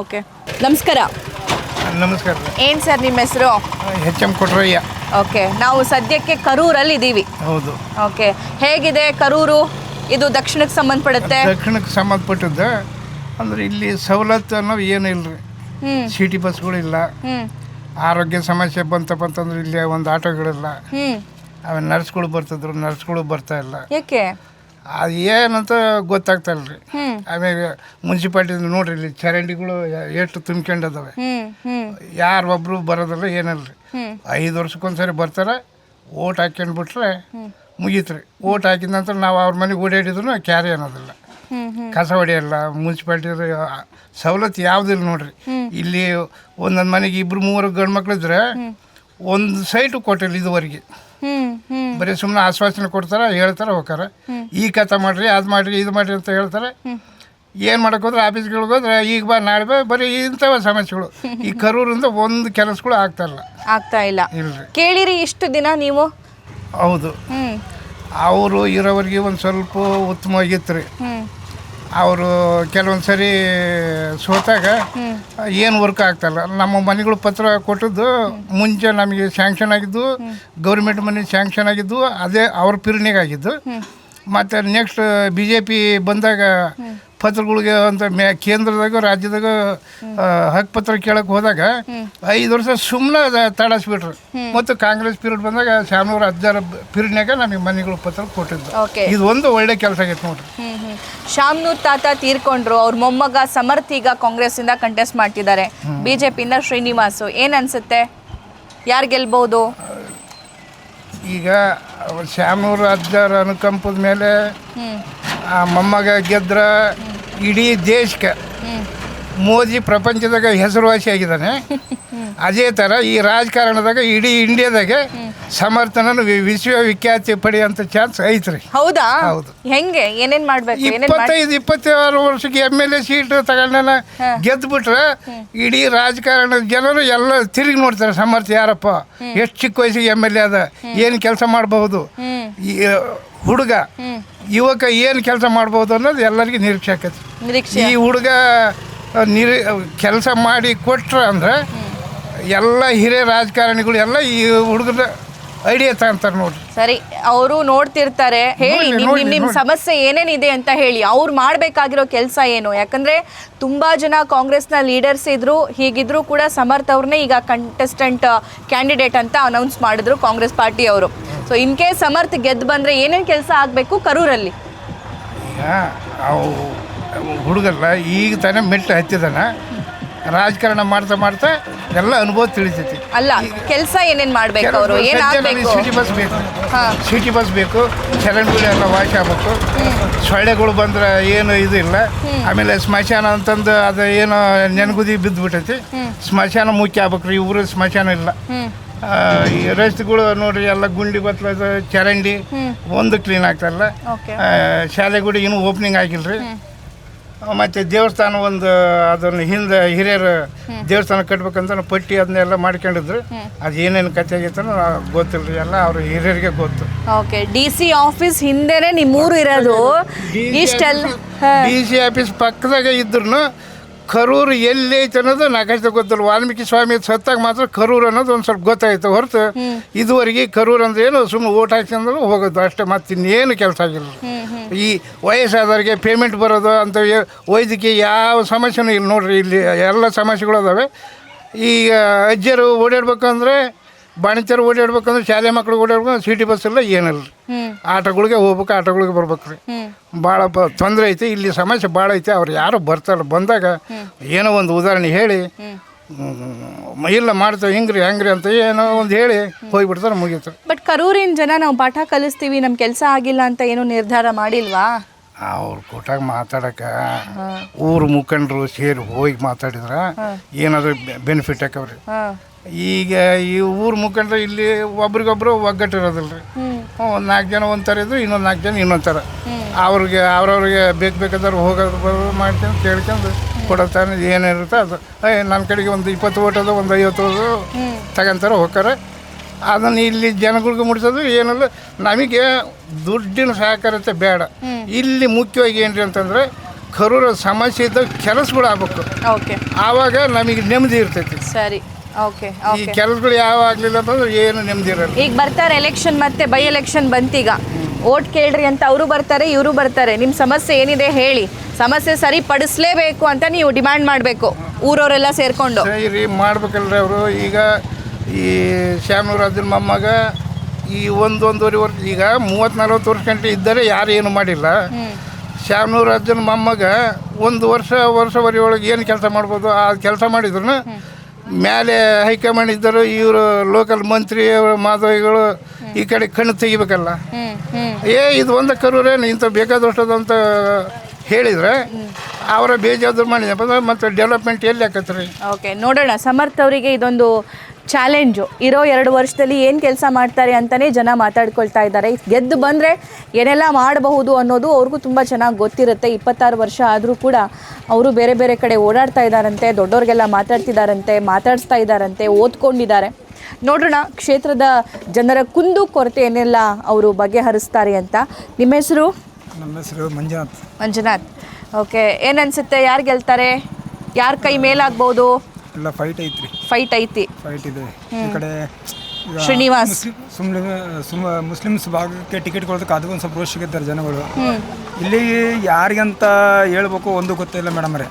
Speaker 1: ಓಕೆ. ನಮಸ್ಕಾರ.
Speaker 6: ನಮಸ್ಕಾರ.
Speaker 1: ಏನು ಸರ್ ನಿಮ್ಮ ಹೆಸರು?
Speaker 6: HM ಕೊಟ್ರಯ್ಯ.
Speaker 1: ಓಕೆ. ನಾವು ಸದ್ಯಕ್ಕೆ ಕರೂರಲ್ಲಿ ಇದ್ದೀವಿ.
Speaker 6: ಹೌದು.
Speaker 1: ಓಕೆ. ಹೇಗಿದೆ ಕರೂರು? ಇದು ದಕ್ಷಿಣಕ್ಕೆ ಸಂಬಂಧಪಡುತ್ತೆ.
Speaker 6: ದಕ್ಷಿಣಕ್ಕೆ ಸಂಬಂಧಪಟ್ಟಿದ್ದ ಅಂದ್ರೆ ಇಲ್ಲಿ ಸವಲತ್ತು ಅನ್ನೋದು ಏನು ಇಲ್ರಿ. ಸಿಟಿ ಬಸ್ಗಳಿಲ್ಲ. ಆರೋಗ್ಯ ಸಮಸ್ಯೆ ಬಂತಪ್ಪ ಅಂತಂದ್ರೆ ಇಲ್ಲಿ ಒಂದು ಆಟೋಗಳಿಲ್ಲ. ಆಮೇಲೆ ನರ್ಸ್ಗಳು ಬರ್ತಿದ್ರು, ನರ್ಸ್ಗಳು ಬರ್ತಾ ಇಲ್ಲ.
Speaker 1: ಯಾಕೆ?
Speaker 6: ಅದು ಏನಂತ ಗೊತ್ತಾಗ್ತಾ ಇಲ್ರಿ. ಆಮೇಲೆ ಮುನ್ಸಿಪಾಲ್ಟಿ ನೋಡ್ರಿ ಇಲ್ಲಿ ಚರಂಡಿಗಳು ಎಷ್ಟು ತುಂಬ್ಕೊಂಡದವೆ. ಯಾರೊಬ್ರು ಬರೋದಿಲ್ಲ ಏನಲ್ರಿ. 5 ವರ್ಷಕ್ಕೊಂದ್ಸರಿ ಬರ್ತಾರೆ, ಓಟ್ ಹಾಕ್ಕೊಂಡ್ಬಿಟ್ರೆ ಮುಗೀತ್ರಿ. ಓಟ್ ಹಾಕಿದ ನಂತರ ನಾವು ಅವ್ರ ಮನೆಗೆ ಓಡಾಡಿದ್ರು ಕ್ಯಾರಿ ಅನ್ನೋದಿಲ್ಲ, ಕಸ ಹೊಡೆಯಲ್ಲ. ಮುನ್ಸಿಪಾಲ್ಟಿ ಸವಲತ್ತು ಯಾವುದಿಲ್ಲ ನೋಡ್ರಿ. ಇಲ್ಲಿ ಒಂದೊಂದು ಮನೆಗೆ 2-3 ಗಂಡು ಮಕ್ಳಿದ್ರೆ ಒಂದು ಸೈಟು ಕೊಟ್ಟಿಲ್ಲ ಇದುವರೆಗೆ. ಬರೀ ಸುಮ್ಮನೆ ಆಶ್ವಾಸನೆ ಕೊಡ್ತಾರೆ, ಹೇಳ್ತಾರೆ, ಹೋಗ್ತಾರೆ. ಈ ಕಥೆ ಮಾಡ್ರಿ, ಅದು ಮಾಡಿರಿ, ಇದು ಮಾಡಿರಿ ಅಂತ ಹೇಳ್ತಾರೆ. ಏನು ಮಾಡೋಕ್ಕೋದ್ರೆ ಆಫೀಸ್ಗಳಿಗೆ ಹೋದ್ರೆ ಈಗ ಬಾ ನಾಳೆ ಬಾ, ಬರೀ ಇಂಥವ ಸಮಸ್ಯೆಗಳು. ಈ ಕರೂರಿಂದ ಒಂದು ಕೆಲಸಗಳು ಆಗ್ತಾ ಇಲ್ಲ. ಇಲ್ರಿ.
Speaker 1: ಕೇಳಿರಿ ಇಷ್ಟು ದಿನ ನೀವು?
Speaker 6: ಹೌದು. ಅವರು ಇರೋವರೆಗೆ ಒಂದು ಸ್ವಲ್ಪ ಉತ್ತಮವಾಗಿತ್ತು ರೀ. ಅವರು ಕೆಲವೊಂದು ಸರಿ ಸೋತಾಗ ಏನು ವರ್ಕ್ ಆಗ್ತಾಯಿಲ್ಲ. ನಮ್ಮ ಮನೆಗಳು ಪತ್ರ ಕೊಟ್ಟದ್ದು ಮುಂಚೆ ನಮಗೆ ಸ್ಯಾಂಕ್ಷನ್ ಆಗಿದ್ದು, ಗೌರ್ಮೆಂಟ್ ಮನೆ ಸ್ಯಾಂಕ್ಷನ್ ಆಗಿದ್ದು ಅದೇ ಅವ್ರ ಪಿರ್ಣಿಗೆ ಆಗಿದ್ದು. ಮತ್ತು ನೆಕ್ಸ್ಟ್ BJP ಬಂದಾಗ ಪತ್ರಗಳಿಗೆ ಅಂತ ಕೇಂದ್ರದಾಗ ರಾಜ್ಯದಾಗ ಹಕ್ಕುಪತ್ರ ಕೇಳಕ್ಕೆ ಹೋದಾಗ 5 ವರ್ಷ ಸುಮ್ಮನೆ ತಡಸ್ಬಿಟ್ರು. ಮತ್ತು ಕಾಂಗ್ರೆಸ್ ಪೀರಿಯಡ್ ಬಂದಾಗ ಶಾಮನೂರ 10 ಪೀರಿಯಡ್ನಾಗ ನಮಗೆ ಮನೆಗಳು ಪತ್ರ ಕೊಟ್ಟಿದ್ದು. ಇದು ಒಂದು ಒಳ್ಳೆ ಕೆಲಸ ಆಗೈತೆ ನೋಡ್ರಿ.
Speaker 1: ಶಾಮನೂರ್ ತಾತ ತೀರ್ಕೊಂಡ್ರು. ಅವ್ರ ಮೊಮ್ಮಗ ಸಮರ್ಥ್ ಈಗ ಕಾಂಗ್ರೆಸ್ ಇಂದ ಕಂಟೆಸ್ಟ್ ಮಾಡ್ತಿದ್ದಾರೆ. BJP ಇಂದ ಶ್ರೀನಿವಾಸು. ಏನ್ ಅನ್ಸುತ್ತೆ? ಯಾರು ಗೆಲ್ಬಹುದು?
Speaker 6: ಈಗ ಶ್ಯಾಮನೂರು ಅಜ್ಜರ ಅನುಕಂಪದ ಮೇಲೆ ಆ ಮೊಮ್ಮಗ ಗೆದ್ರ ಇಡೀ ದೇಶಕ್ಕೆ ಮೋದಿ ಪ್ರಪಂಚದಾಗ ಹೆಸರುವಾಸಿ ಆಗಿದ್ದಾನೆ. ಅದೇ ಥರ ಈ ರಾಜಕಾರಣದಾಗ ಇಡೀ ಇಂಡಿಯಾದಾಗೆ ಸಮರ್ಥನ ವಿಶ್ವವಿಖ್ಯಾತಿ ಪಡೆಯುವಂಥ ಚಾನ್ಸ್ ಐತ್ರಿ.
Speaker 1: ಹೌದಾ?
Speaker 6: ಹೌದು.
Speaker 1: ಹೆಂಗೆ ಏನೇನ್ ಮಾಡ್ಬೇಕು?
Speaker 6: 25-26 ವರ್ಷಕ್ಕೆ MLA ಸೀಟ್ ತಗೊಂಡ ಗೆದ್ದುಬಿಟ್ರೆ ಇಡೀ ರಾಜಕಾರಣದ ಜನರು ಎಲ್ಲ ತಿರುಗಿ ನೋಡ್ತಾರೆ. ಸಮರ್ಥ ಯಾರಪ್ಪ, ಎಷ್ಟು ಚಿಕ್ಕ ವಯಸ್ಸಿಗೆ MLA ಅದ, ಏನು ಕೆಲಸ ಮಾಡಬಹುದು, ಹುಡುಗ ಯುವಕ ಏನು ಕೆಲಸ ಮಾಡ್ಬೋದು ಅನ್ನೋದು ಎಲ್ಲರಿಗೂ ನಿರೀಕ್ಷೆ ಆಕೈತಿ. ಈ ಹುಡುಗ ಕೆಲಸ ಮಾಡಿ ಕೊಟ್ರ ಅಂದ್ರೆ ಎಲ್ಲ ಹಿರಿಯ ರಾಜಕಾರಣಿಗಳು ಎಲ್ಲ ಈ ಹುಡುಗರ ಐಡಿಯಾ ತಗೊಂತಾರೆ ನೋಡ್ರಿ.
Speaker 1: ಸರಿ, ಅವರು ನೋಡ್ತಿರ್ತಾರೆ. ಹೇಳಿ ನಿಮ್ ಸಮಸ್ಯೆ ಏನೇನಿದೆ ಅಂತ ಹೇಳಿ. ಅವ್ರು ಮಾಡ್ಬೇಕಾಗಿರೋ ಕೆಲಸ ಏನು? ಯಾಕಂದ್ರೆ ತುಂಬಾ ಜನ ಕಾಂಗ್ರೆಸ್ನ ಲೀಡರ್ಸ್ ಇದ್ರು, ಹೀಗಿದ್ರು ಕೂಡ ಸಮರ್ಥ್ ಅವ್ರನ್ನೇ ಈಗ ಕಂಟೆಸ್ಟೆಂಟ್ ಕ್ಯಾಂಡಿಡೇಟ್ ಅಂತ ಅನೌನ್ಸ್ ಮಾಡಿದ್ರು ಕಾಂಗ್ರೆಸ್ ಪಾರ್ಟಿ ಅವರು. ಸೊ ಇನ್ ಕೇಸ್ ಸಮರ್ಥ್ ಗೆದ್ದು ಬಂದ್ರೆ ಏನೇನು ಕೆಲಸ ಆಗಬೇಕು ಕರೂರಲ್ಲಿ?
Speaker 6: ಈಗ ಅವು ಹುಡುಗಲ್ಲ ಈಗ ತಾನೇ ಮೆಟ್ಟು ಹತ್ತಿದಾನ, ರಾಜಕಾರಣ ಮಾಡ್ತಾ ಮಾಡ್ತಾ ಎಲ್ಲ ಅನುಭವ ತಿಳಿತೈತಿ.
Speaker 1: ಅಲ್ಲ, ಕೆಲಸ ಏನೇನು ಮಾಡ್ಬೇಕು ಅವರು? ಏನಾಗಬೇಕು?
Speaker 6: ಸಿಟಿ ಬಸ್ ಬೇಕು, ಸಿಟಿ ಬಸ್ ಬೇಕು, ಚರಂಡಿಗಳು ಎಲ್ಲ ವಾಶ್ ಆಗಬೇಕು, ಸೊಳ್ಳೆಗಳು ಬಂದ್ರೆ ಏನು ಇದು ಇಲ್ಲ. ಆಮೇಲೆ ಸ್ಮಶಾನ ಅಂತಂದು ಅದು ಏನೋ ನೆನಗುದಿ ಬಿದ್ದುಬಿಟ್ಟೈತಿ, ಸ್ಮಶಾನ ಮುಖ್ಯ ಆಗ್ಬೇಕು ರೀ. ಊರು ಸ್ಮಶಾನ ಇಲ್ಲ. ಈ ರಸ್ತೆಗಳು ನೋಡ್ರಿ ಎಲ್ಲ ಗುಂಡಿ ಬತ್ತಲ ಚರಂಡಿ ಒಂದು ಕ್ಲೀನ್ ಆಗ್ತಾರಲ್ಲ. ಶಾಲೆಗಳು ಇನ್ನೂ ಓಪನಿಂಗ್ ಆಗಿಲ್ರಿ. ಮತ್ತು ದೇವಸ್ಥಾನ ಒಂದು ಅದನ್ನು ಹಿಂದೆ ಹಿರಿಯರು ದೇವಸ್ಥಾನ ಕಟ್ಬೇಕಂತ ಪಟ್ಟಿ ಅದನ್ನೆಲ್ಲ ಮಾಡ್ಕೊಂಡಿದ್ರು. ಅದು ಏನೇನು ಕಥೆ ಆಗೈತೆ ಗೊತ್ತಿಲ್ಲ ರೀ, ಎಲ್ಲ ಅವ್ರ ಹಿರಿಯರಿಗೆ ಗೊತ್ತು.
Speaker 1: ಓಕೆ, DC ಆಫೀಸ್ ಹಿಂದೆನೇ ನಿಮ್ಮೂರು ಇರೋದು. ಇಷ್ಟೆಲ್ಲ
Speaker 6: DC ಆಫೀಸ್ ಪಕ್ಕದಾಗ ಇದ್ರು ಕರೂರು ಎಲ್ಲಿ ಐತೆ ಅನ್ನೋದು ನಾಲ್ಕಷ್ಟು ಗೊತ್ತಿಲ್ಲ. ವಾಲ್ಮೀಕಿ ಸ್ವಾಮಿ ಸತ್ತಾಗ ಮಾತ್ರ ಕರೂರು ಅನ್ನೋದು ಒಂದು ಸ್ವಲ್ಪ ಗೊತ್ತಾಯ್ತು ಹೊರತು ಇದುವರೆಗೆ ಕರೂರು ಅಂದ್ರೆ ಏನು ಸುಮ್ಮನೆ ಓಟ್ ಹಾಕ್ಸ್ಕೊಂಡ್ರು ಹೋಗೋದು ಅಷ್ಟೇ, ಮತ್ತೆ ಇನ್ನೇನು ಕೆಲಸ ಆಗಿಲ್ಲ. ಈ ವಯಸ್ಸಾದವ್ರಿಗೆ ಪೇಮೆಂಟ್ ಬರೋದು ಅಂತ ವೈದ್ಯಕೀಯ ಯಾವ ಸಮಸ್ಯೆನೂ ಇಲ್ಲ ನೋಡ್ರಿ. ಇಲ್ಲಿ ಎಲ್ಲ ಸಮಸ್ಯೆಗಳು ಅದಾವೆ. ಈಗ ಅಜ್ಜರು ಓಡಾಡ್ಬೇಕಂದ್ರೆ, ಬಾಣಿಚರು ಓಡಾಡ್ಬೇಕಂದ್ರೆ, ಶಾಲೆ ಮಕ್ಕಳು ಓಡಾಡ್ಬೇಕು, ಸಿಟಿ ಬಸ್ ಎಲ್ಲ ಏನಿಲ್ಲ. ಆಟೋಗಳಿಗೆ ಹೋಗ್ಬೇಕು, ಆಟೋಗಳಿಗೆ ಬರ್ಬೇಕು ರೀ. ಭಾಳ ತೊಂದರೆ ಐತಿ ಇಲ್ಲಿ, ಸಮಸ್ಯೆ ಭಾಳ ಐತಿ. ಅವ್ರು ಯಾರು ಬರ್ತಾರೆ, ಬಂದಾಗ ಏನೋ ಒಂದು ಉದಾಹರಣೆ ಹೇಳಿ ಇಲ್ಲ ಮಾಡ್ತೇವೆ ಹಿಂಗ್ರಿ ಹಂಗ್ರಿ ಅಂತ ಏನೋ ಒಂದು ಹೇಳಿ ಹೋಗಿಬಿಡ್ತಾರೆ, ಮುಗೀತು.
Speaker 1: ಬಟ್ ಕರೂರಿನ ಜನ ನಾವು ಪಾಠ ಕಲಿಸ್ತೀವಿ, ನಮ್ಮ ಕೆಲಸ ಆಗಿಲ್ಲ ಅಂತ ಏನೂ ನಿರ್ಧಾರ ಮಾಡಿಲ್ವಾ?
Speaker 6: ಅವ್ರು ಕೊಟ್ಟಾಗ ಮಾತಾಡಕ್ಕೆ ಊರು ಮುಖಂಡರು ಸೇರಿ ಹೋಗಿ ಮಾತಾಡಿದ್ರೆ ಏನಾದರೂ ಬೆನಿಫಿಟ್ ಆಕವ್ರಿ. ಈಗ ಈ ಊರು ಮುಖಂಡ್ರೆ ಇಲ್ಲಿ ಒಬ್ರಿಗೊಬ್ರು ಒಗ್ಗಟ್ಟಿರೋದಿಲ್ಲ ರೀ. ಒಂದು 4 ಜನ ಒಂಥರ ಇದ್ರು, ಇನ್ನೊಂದು 4 ಜನ ಇನ್ನೊಂದು ಥರ. ಅವ್ರಿಗೆ ಅವ್ರವ್ರಿಗೆ ಬೇಕಾದ್ರೆ ಹೋಗೋದು ಬರೋದು ಮಾಡ್ಕೊಂಡು ಕೇಳ್ಕೊಂಡು ಕೊಡೋತಾನೆ ಏನಿರುತ್ತೆ ಅದು. ನನ್ನ ಕಡೆಗೆ ಒಂದು 20 ಓಟ್ ಅದು, ಒಂದು 50 ತಗೊಂತಾರೆ ಹೋಗ್ತಾರೆ. ಅದನ್ನು ಇಲ್ಲಿ ಜನಗಳಿಗೆ ಮುಡಿಸೋದು ಏನಿಲ್ಲ. ನಮಗೆ ದುಡ್ಡಿನ ಸಹಕಾರತೆ ಬೇಡ. ಇಲ್ಲಿ ಮುಖ್ಯವಾಗಿ ಏನ್ರಿ ಅಂತಂದರೆ ಕರೂರ ಸಮಸ್ಯೆ ಇದ್ದಾಗ ಕೆಲಸಗಳು ಆಗ್ಬೇಕು. ಆವಾಗ ನಮಗೆ ನೆಮ್ಮದಿ ಇರ್ತೈತಿ.
Speaker 1: ಸರಿ, ಓಕೆ.
Speaker 6: ಈ ಕೆಲಸಗಳು ಯಾವ ಆಗಲಿಲ್ಲ ಅಂತಂದ್ರೆ ಏನು ನೆಮ್ಮದಿ ಇರಲ್ಲ.
Speaker 1: ಈಗ ಬರ್ತಾರೆ ಎಲೆಕ್ಷನ್, ಮತ್ತೆ ಬೈ ಎಲೆಕ್ಷನ್ ಬಂತೀಗ, ಓಟ್ ಕೇಳ್ರಿ ಅಂತ ಅವರು ಬರ್ತಾರೆ, ಇವರು ಬರ್ತಾರೆ. ನಿಮ್ಮ ಸಮಸ್ಯೆ ಏನಿದೆ ಹೇಳಿ, ಸಮಸ್ಯೆ ಸರಿಪಡಿಸ್ಲೇಬೇಕು ಅಂತ ನೀವು ಡಿಮ್ಯಾಂಡ್ ಮಾಡಬೇಕು ಊರವರೆಲ್ಲ ಸೇರಿಕೊಂಡು.
Speaker 6: ಸರಿ ಮಾಡ್ಬೇಕಲ್ರಿ ಅವರು. ಈಗ ಈ ಶ್ಯಾಮನೂರು ಅಜ್ಜನ ಮೊಮ್ಮಗ ಈ ಒಂದೂವರೆ ವರ್ಷ, ಈಗ 30-40 ವರ್ಷ ಗಂಟೆ ಇದ್ದರೆ ಯಾರು ಏನು ಮಾಡಿಲ್ಲ. ಶ್ಯಾಮನೂರು ಅಜ್ಜನ ಮೊಮ್ಮಗ ಒಂದು ವರ್ಷವರೆ ಒಳಗೆ ಏನು ಕೆಲಸ ಮಾಡ್ಬೋದು ಆ ಕೆಲಸ ಮಾಡಿದ್ರು. ಮೇಲೆ ಹೈಕಮಾಂಡ್ ಇದ್ದರು, ಇವರು ಲೋಕಲ್ ಮಂತ್ರಿ ಮಾಧವಿಗಳು ಈ ಕಡೆ ಕಣ್ಣು ತೆಗಿಬೇಕಲ್ಲ. ಇದು ಒಂದು ಕರೂರೇನು ಇಂಥ ಬೇಕಾದಷ್ಟು ಅಂತ ಹೇಳಿದರೆ ಅವರ ಬೇಜಾದ್ರು ಮಾಡಿದೆ ಮತ್ತು ಡೆವಲಪ್ಮೆಂಟ್ ಎಲ್ಲಿ ಆಕತ್ರಿ?
Speaker 1: ಓಕೆ, ನೋಡೋಣ. ಸಮರ್ಥ್ ಅವರಿಗೆ ಇದೊಂದು ಚಾಲೆಂಜು. ಇರೋ 2 ವರ್ಷದಲ್ಲಿ ಏನು ಕೆಲಸ ಮಾಡ್ತಾರೆ ಅಂತಲೇ ಜನ ಮಾತಾಡ್ಕೊಳ್ತಾ ಇದ್ದಾರೆ. ಗೆದ್ದು ಬಂದರೆ ಏನೆಲ್ಲ ಮಾಡಬಹುದು ಅನ್ನೋದು ಅವ್ರಿಗೂ ತುಂಬ ಚೆನ್ನಾಗಿ ಗೊತ್ತಿರುತ್ತೆ. 26 ವರ್ಷ ಆದರೂ ಕೂಡ ಅವರು ಬೇರೆ ಬೇರೆ ಕಡೆ ಓಡಾಡ್ತಾ ಇದ್ದಾರಂತೆ, ದೊಡ್ಡವ್ರಿಗೆಲ್ಲ ಮಾತಾಡಿಸ್ತಾ ಇದ್ದಾರಂತೆ, ಓದ್ಕೊಂಡಿದ್ದಾರೆ. ನೋಡೋಣ ಕ್ಷೇತ್ರದ ಜನರ ಕುಂದು ಕೊರತೆಯನ್ನೆಲ್ಲ ಅವರು ಬಗೆಹರಿಸ್ತಾರೆ ಅಂತ. ನಿಮ್ಮ ಹೆಸರು?
Speaker 7: ನಮ್ಮ ಹೆಸರು
Speaker 1: ಮಂಜುನಾಥ್. ಓಕೆ, ಏನನ್ಸುತ್ತೆ, ಯಾರು ಗೆಲ್ತಾರೆ? ಯಾರ ಕೈ ಮೇಲಾಗ್ಬೋದು?
Speaker 7: ಎಲ್ಲ ಫೈಟ್ ಐತ್ರಿ.
Speaker 1: ಫೈಟ್ ಐತಿ,
Speaker 7: ಫೈಟ್ ಇದೆ. ಈ ಕಡೆ
Speaker 1: ಶ್ರೀನಿವಾಸ್
Speaker 7: ಮುಸ್ಲಿಮ್ಸ್ ಭಾಗಕ್ಕೆ ಟಿಕೆಟ್ ಕೊಡೋದಕ್ಕೆ ಅದು ಒಂದು ಸ್ವಲ್ಪ ರೋಷ್ ಸಿಗುತ್ತಾರೆ ಜನಗಳು. ಇಲ್ಲಿ ಯಾರಿಗಂತ ಹೇಳ್ಬೇಕು ಒಂದು ಗೊತ್ತಿಲ್ಲ ಮೇಡಮ್ ರೇ.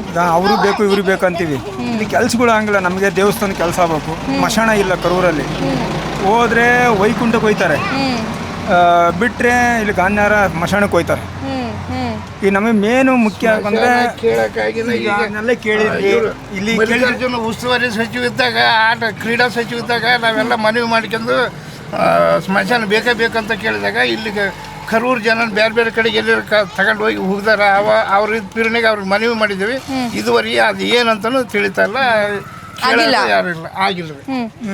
Speaker 7: ಈಗ ಅವರು ಬೇಕು ಇವ್ರು ಬೇಕು ಅಂತೀವಿ. ಇಲ್ಲಿ ಕೆಲ್ಸಗಳು ಹಂಗಿಲ್ಲ. ನಮಗೆ ದೇವಸ್ಥಾನ ಕೆಲಸ ಆಗ್ಬೇಕು, ಮಶಾಣ ಇಲ್ಲ ಕರೂರಲ್ಲಿ. ಹೋದ್ರೆ ವೈಕುಂಠಕ್ಕೆ ಹೋಯ್ತಾರೆ, ಬಿಟ್ಟರೆ ಇಲ್ಲಿ ಗಾನ್ಯಾರ ಮಶಾಣಕ್ಕೆ ಹೋಯ್ತಾರೆ. ಈ ನಮಗೆ ಮೇನು ಮುಖ್ಯ ಅಂದ್ರೆ
Speaker 6: ಕೇಳಕ್ಕಾಗಿನ ಈಗ
Speaker 7: ಅದನ್ನೆಲ್ಲ ಕೇಳಿದ್ವಿ ಇಲ್ಲಿ
Speaker 6: ಮಲ್ಲಿಕಾರ್ಜುನ ಉಸ್ತುವಾರಿ ಸಚಿವ ಇದ್ದಾಗ ಕ್ರೀಡಾ ಸಚಿವ ಇದ್ದಾಗ ನಾವೆಲ್ಲ ಮನವಿ ಮಾಡ್ಕೊಂಡು ಸ್ಮಶಾನ ಬೇಕೇ ಬೇಕಂತ ಕೇಳಿದಾಗ ಇಲ್ಲಿಗೆ ಕರೂರು ಜನ ಬೇರೆ ಬೇರೆ ಕಡೆಗೆ ಎಲ್ಲಿ ತಗೊಂಡು ಹೋಗಿ ಹೋಗ್ದಾರ ಅವ್ರ ಪೀರಿಯಡ್ಗೆ ಅವ್ರಿಗೆ ಮನವಿ ಮಾಡಿದ್ದೀವಿ ಇದುವರೆಗೆ ಅದು ಏನಂತನೂ ತಿಳಿತಾ ಇಲ್ಲ, ಯಾರಿಲ್ಲ ಆಗಿಲ್ಲ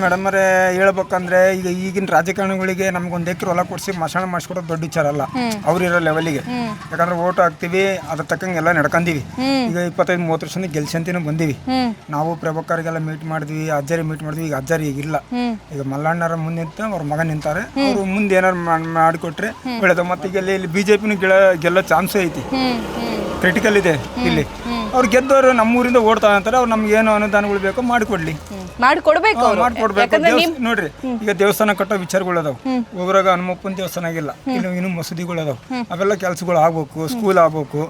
Speaker 7: ಮೇಡಮ್ ಅವರೇ. ಹೇಳ್ಬೇಕಂದ್ರೆ ಈಗ ಈಗಿನ ರಾಜಕಾರಣಿಗಳಿಗೆ ನಮ್ಗೊಂದು ಎಕರೆ ಹೊಲ ಕೊಡಿಸಿ ಮಶಾಣ ಮಾಡಿಸ್ಕೊಡೋದು ದೊಡ್ಡ ವಿಚಾರ ಅಲ್ಲ ಅವ್ರಿರೋ ಲೆವೆಲಿಗೆ. ಯಾಕಂದ್ರೆ ಓಟ್ ಹಾಕ್ತಿವಿ, ಅದ್ರ ತಕ್ಕಂಗೆ ಎಲ್ಲ ನಡ್ಕೊಂತೀವಿ. ಈಗ 25-30 ವರ್ಷದಿಂದ ಗೆಲ್ಸಂತಿನೂ ಬಂದೀವಿ ನಾವು. ಪ್ರಭಾಕರ್ಗೆಲ್ಲ ಮೀಟ್ ಮಾಡಿದ್ವಿ, ಅಜ್ಜರಿ ಮೀಟ್ ಮಾಡಿದ್ವಿ. ಈಗ ಅಜ್ಜರಿ ಈಗಿಲ್ಲ, ಈಗ ಮಲ್ಲಣ್ಣರ ಮುಂದೆ ನಿಂತ ಅವ್ರ ಮಗ ನಿಂತಾರೆ. ಅವರು ಮುಂದೆ ಏನಾರು ಮಾಡಿಕೊಟ್ರೆ ಬೆಳೆದ. ಮತ್ತೆ ಈಗ ಇಲ್ಲಿ BJPನೂ ಗೆಲ್ಲೋ ಚಾನ್ಸೇ ಐತಿ, ಕ್ರಿಟಿಕಲ್ ಇದೆ ಇಲ್ಲಿ. ಅವ್ರು ಗೆದ್ದವರು ನಮ್ಮೂರಿಂದ ಓಡ್ತಾ ಅಂತಾರೆ. ಅವ್ರು ನಮ್ಗೆ ಏನು ಅನುದಾನಗಳು ಬೇಕೋ ಮಾಡಿಕೊಡ್ಲಿ,
Speaker 1: ಮಾಡ್ಕೊಡ್ಬೇಕು
Speaker 7: ನೋಡ್ರಿ. ಈಗ ದೇವಸ್ಥಾನ ಕಟ್ಟೋ ವಿಚಾರಗಳು ಅದಾವ. ಊರಾಗ ಹನುಮಪ್ಪನ ದೇವಸ್ಥಾನ ಆಗಿಲ್ಲ, ಇನ್ನು ಮಸೂದಿಗಳು ಅದಾವ. ಅವೆಲ್ಲ ಕೆಲ್ಸಗಳು ಆಗ್ಬೇಕು, ಸ್ಕೂಲ್ ಆಗ್ಬೇಕು.